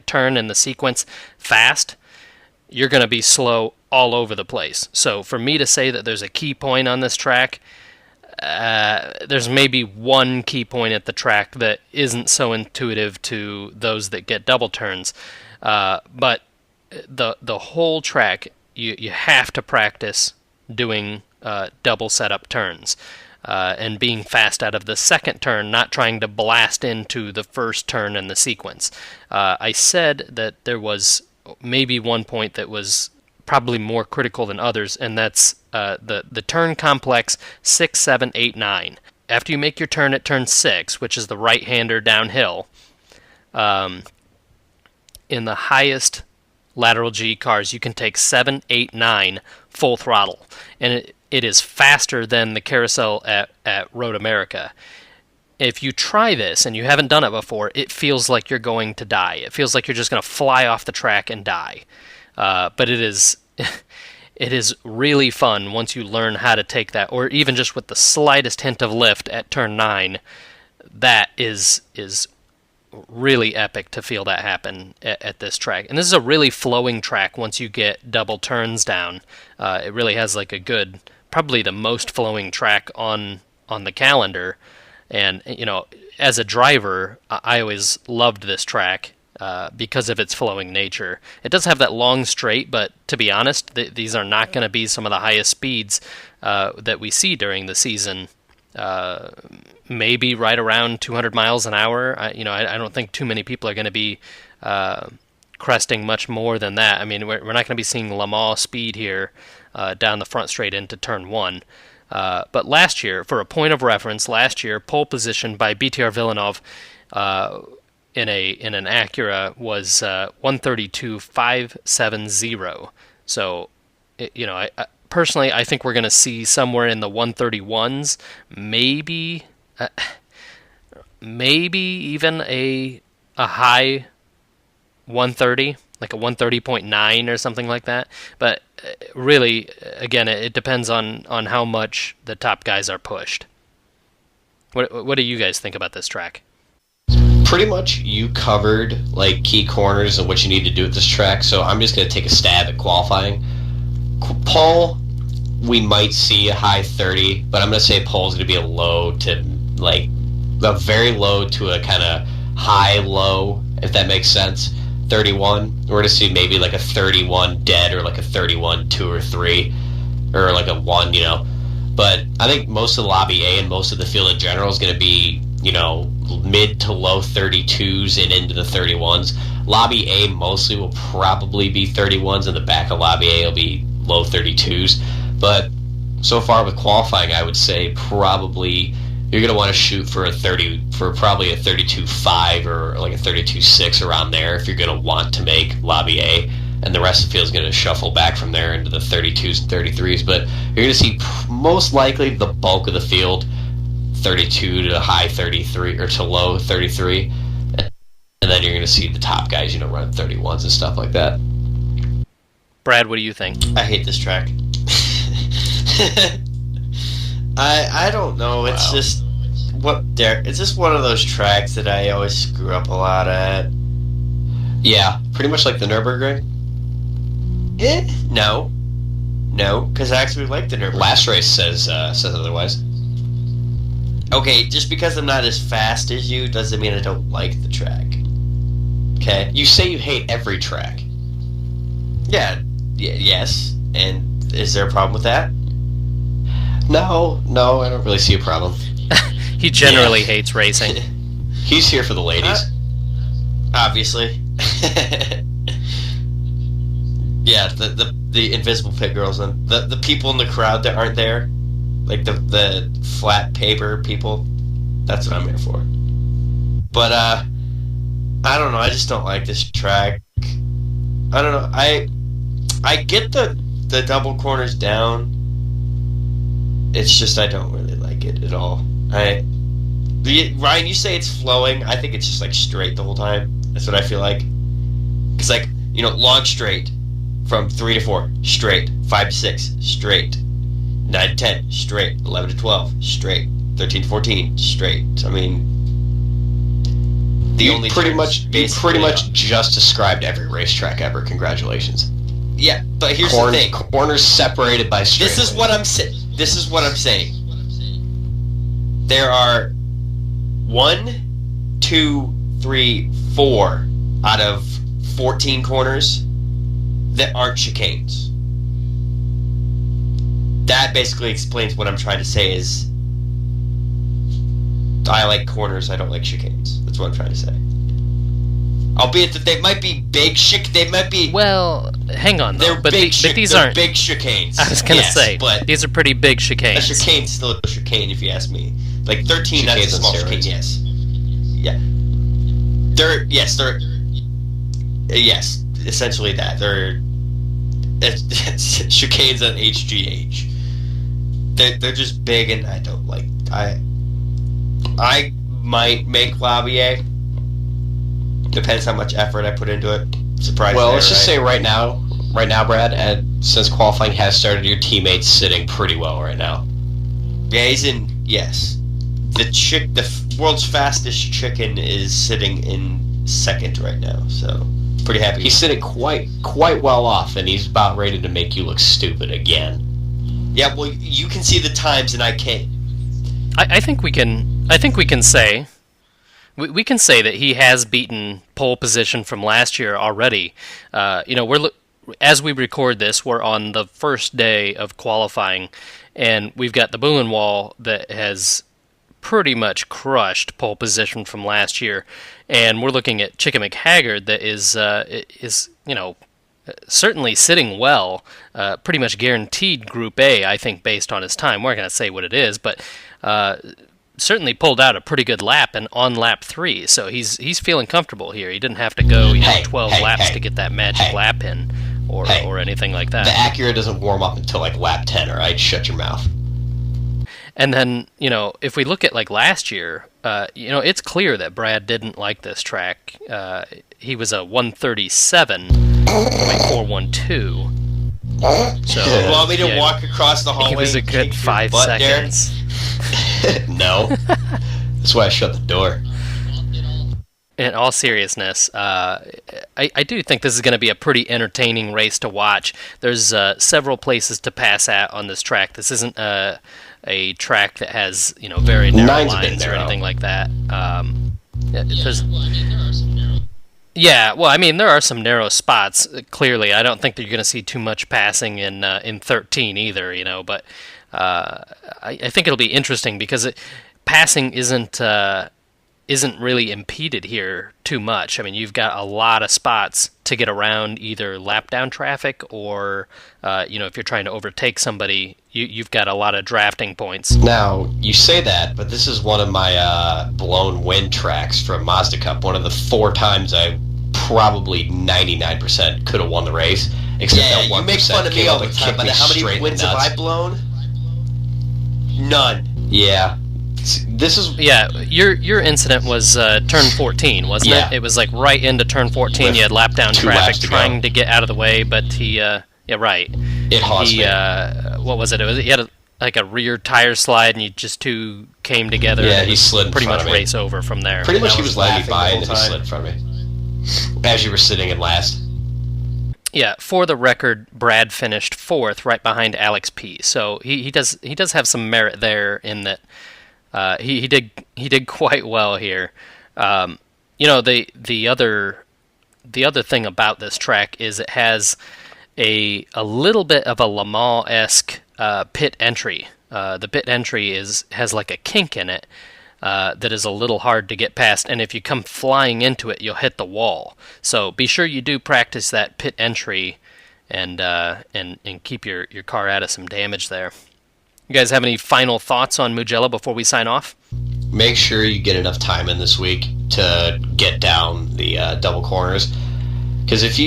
turn in the sequence fast, you're going to be slow all over the place. So for me to say that there's a key point on this track, there's maybe one key point at the track that isn't so intuitive to those that get double turns. But the whole track, you have to practice doing double setup turns and being fast out of the second turn, not trying to blast into the first turn in the sequence. I said that there was maybe one point that was probably more critical than others, and that's the turn complex 6, 7, 8, 9. After you make your turn at turn 6, which is the right-hander downhill, in the highest lateral G cars, you can take 7, 8, 9 full throttle, and it is faster than the carousel at Road America. If you try this and you haven't done it before, it feels like you're going to die. It feels like you're just going to fly off the track and die. But it is really fun once you learn how to take that, or even just with the slightest hint of lift at turn 9. That is really epic to feel that happen at this track. And this is a really flowing track once you get double turns down. It really has like a good, probably the most flowing track on the calendar. And, as a driver, I always loved this track because of its flowing nature. It does have that long straight, but to be honest, these are not going to be some of the highest speeds that we see during the season. Maybe right around 200 miles an hour. I don't think too many people are going to be cresting much more than that. I mean, we're not going to be seeing Le Mans speed here down the front straight into turn 1. But last year, for a point of reference, pole position by BTR Villeneuve in an Acura was 132.570. So, I personally, I think we're going to see somewhere in the 131s, maybe even a high 130, like a 130.9 or something like that. But really, again, it depends on how much the top guys are pushed. What do you guys think about this track? Pretty much you covered like key corners and what you need to do at this track, so I'm just going to take a stab at qualifying. Paul, we might see a high 30, but I'm going to say Paul's going to be a low to like a very low to a kind of high low, if that makes sense. 31. We're going to see maybe like a 31 dead or like a 31 2 or 3 or like a 1, But I think most of the Lobby A and most of the field in general is going to be, mid to low 32s and into the 31s. Lobby A mostly will probably be 31s, and the back of Lobby A will be low 32s. But so far with qualifying, I would say probably you're going to want to shoot for probably a 32.5 or like a 32.6 around there if you're going to want to make Lobby A. and the rest of the field is going to shuffle back from there into the 32s and 33s. But you're going to see most likely the bulk of the field 32 to high 33 or to low 33, and then you're going to see the top guys, run 31s and stuff like that. Brad, what do you think? I hate this track. I don't know. It's just it's just one of those tracks that I always screw up a lot at. Yeah, pretty much like the Nürburgring. No, because I actually like the Nürburgring. Last race says otherwise. Okay, just because I'm not as fast as you doesn't mean I don't like the track. Okay? You say you hate every track. Yes. And is there a problem with that? No, I don't really see a problem. He generally hates racing. He's here for the ladies. Obviously. Yeah, the invisible pit girls and the people in the crowd that aren't there, like the flat paper people. That's what I'm here for. But I don't know. I just don't like this track. I don't know. I get the double corners down. It's just I don't really like it at all. Ryan, you say it's flowing. I think it's just like straight the whole time. That's what I feel like. It's like, long straight from 3 to 4 straight, 5 to 6 straight, 9 to 10 straight, 11 to 12 straight, 13 to 14 straight. I mean, you pretty much just described every racetrack ever. Congratulations. Yeah, but here's the thing: corners separated by straight. This is what I'm saying. There are 1, 2, 3, 4 out of 14 corners that aren't chicanes. That basically explains what I'm trying to say is I like corners, I don't like chicanes. That's what I'm trying to say. Albeit that they might be big they might be... Well, hang on, though. But these aren't... big chicanes. I was going to say, but theyese are pretty big chicanes. A chicane's still a chicane, if you ask me. Like, 13, that's a small chicane, yes. Yeah. Yes, essentially that. They're chicanes on HGH. They're just big, and I don't like... I might make Labier. Depends how much effort I put into it. Surprisingly, well, let's just say right now, Brad, and since qualifying has started, your teammate's sitting pretty well right now. Yeah, he's in. Yes, the world's fastest chicken is sitting in second right now. So pretty happy. He's sitting quite well off, and he's about ready to make you look stupid again. Yeah, well, you can see the times, and I can't. I think we can say. We can say that he has beaten pole position from last year already. As we record this, we're on the first day of qualifying, and we've got the Bullen Wall that has pretty much crushed pole position from last year, and we're looking at Chicka McHaggard that is certainly sitting well, pretty much guaranteed Group A, I think, based on his time. We're not going to say what it is, but certainly pulled out a pretty good lap and on lap 3, so he's feeling comfortable here. He didn't have to go 12 laps to get that magic lap in or anything like that. The Acura doesn't warm up until like lap 10, all right? Shut your mouth. And then, if we look at like last year, it's clear that Brad didn't like this track. He was a 137.412. So, you want me to walk across the hallway? He was a good 5 seconds. No. That's why I shut the door. In all seriousness, I do think this is going to be a pretty entertaining race to watch. There's several places to pass at on this track. This isn't a track that has very narrow lines or anything like that. There are some narrow spots. Clearly, I don't think that you're going to see too much passing in 13 either. But I think it'll be interesting because passing isn't really impeded here too much. I mean, you've got a lot of spots to get around either lap down traffic or, if you're trying to overtake somebody, you've got a lot of drafting points. Now, you say that, but this is one of my blown wind tracks from Mazda Cup. One of the 4 times I probably 99% could have won the race, except that 1% you make fun of me all the time, but how many wins have I blown? None. Yeah. This is... Yeah, your incident was turn 14, wasn't it? It was like right into turn 14. You had lap down traffic trying to get out of the way, but he... right. It haunts me. What was it? He had a rear tire slide, and you just two came together. Yeah, he slid in pretty front much of me. Race over from there. Pretty much he was letting me by, and then he slid in front of me. As you were sitting in last. Yeah, for the record, Brad finished 4th, right behind Alex P. So he does have some merit there in that he did quite well here. The other thing about this track is it has a little bit of a Le Mans-esque pit entry. The pit entry has like a kink in it that is a little hard to get past, and if you come flying into it, you'll hit the wall. So be sure you do practice that pit entry and keep your car out of some damage there. You guys have any final thoughts on Mugello before we sign off? Make sure you get enough time in this week to get down the double corners. Because if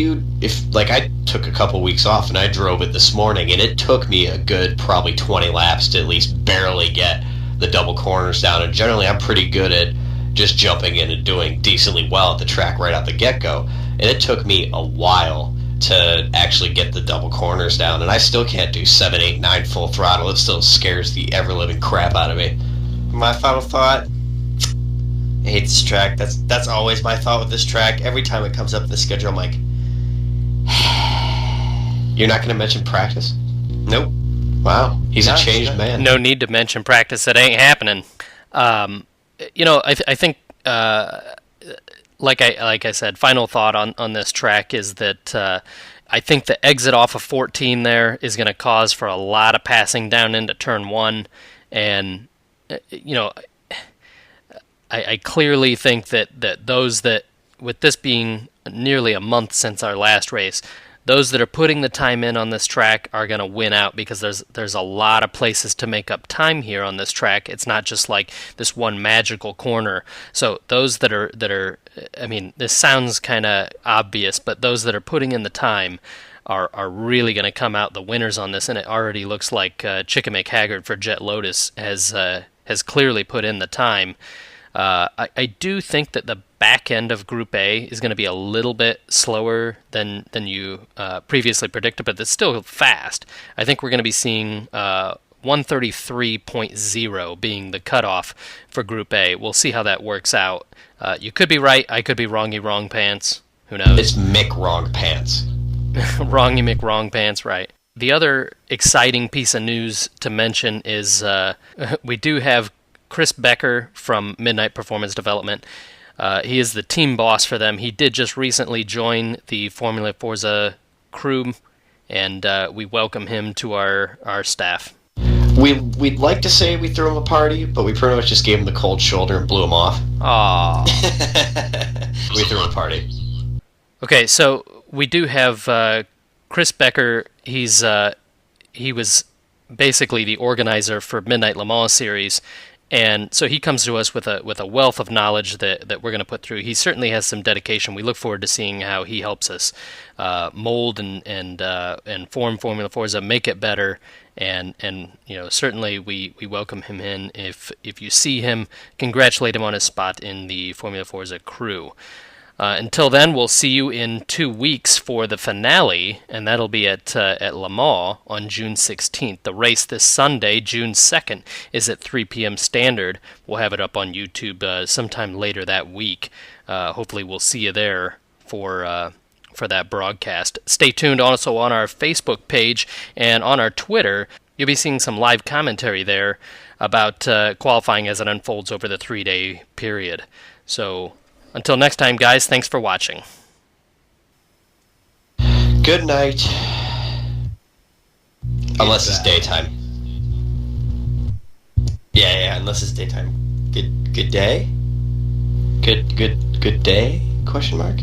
I took a couple weeks off and I drove it this morning, and it took me a good probably 20 laps to at least barely get the double corners down. And generally, I'm pretty good at just jumping in and doing decently well at the track right out the get-go. And it took me a while to actually get the double corners down, and I still can't do 7, 8, 9 full throttle. It still scares the ever-living crap out of me. My final thought: I hate this track. That's always my thought with this track. Every time it comes up in the schedule, I'm like, you're not going to mention practice? Nope. Wow, he's a changed man. No need to mention practice. It ain't happening. I think, like I said, final thought on this track is that I think the exit off of 14 there is going to cause for a lot of passing down into turn 1, and I clearly think that those that, with this being nearly a month since our last race, those that are putting the time in on this track are going to win out, because there's a lot of places to make up time here on this track. It's not just like this one magical corner. So those that are I mean, this sounds kind of obvious, but those that are putting in the time are really going to come out the winners on this, and it already looks like Chicken McHaggard for Jet Lotus has clearly put in the time. I do think that the back end of Group A is going to be a little bit slower than you previously predicted, but it's still fast. I think we're going to be seeing 133.0 being the cutoff for Group A. We'll see how that works out. You could be right. I could be wrongy wrong pants. Who knows? It's Mick Wrong Pants. Wrongy Mick Wrong Pants, right. The other exciting piece of news to mention is we do have Chris Becker from Midnight Performance Development. He is the team boss for them. He did just recently join the Formula Forza crew, and we welcome him to our staff. We'd like to say we threw him a party, but we pretty much just gave him the cold shoulder and blew him off. Aww. We threw him a party. Okay, so we do have Chris Becker. He was basically the organizer for Midnight Le Mans series. And so he comes to us with a wealth of knowledge that we're going to put through. He certainly has some dedication. We look forward to seeing how he helps us mold and form Formula Forza, make it better, and certainly we welcome him in. If you see him, congratulate him on his spot in the Formula Forza crew. Until then, we'll see you in 2 weeks for the finale, and that'll be at Le Mans on June 16th. The race this Sunday, June 2nd, is at 3 p.m. Standard. We'll have it up on YouTube sometime later that week. Hopefully we'll see you there for that broadcast. Stay tuned also on our Facebook page and on our Twitter. You'll be seeing some live commentary there about qualifying as it unfolds over the 3-day period. So until next time, guys, thanks for watching. Good night. Unless it's daytime. Yeah, unless it's daytime. Good day? Good day? Question mark?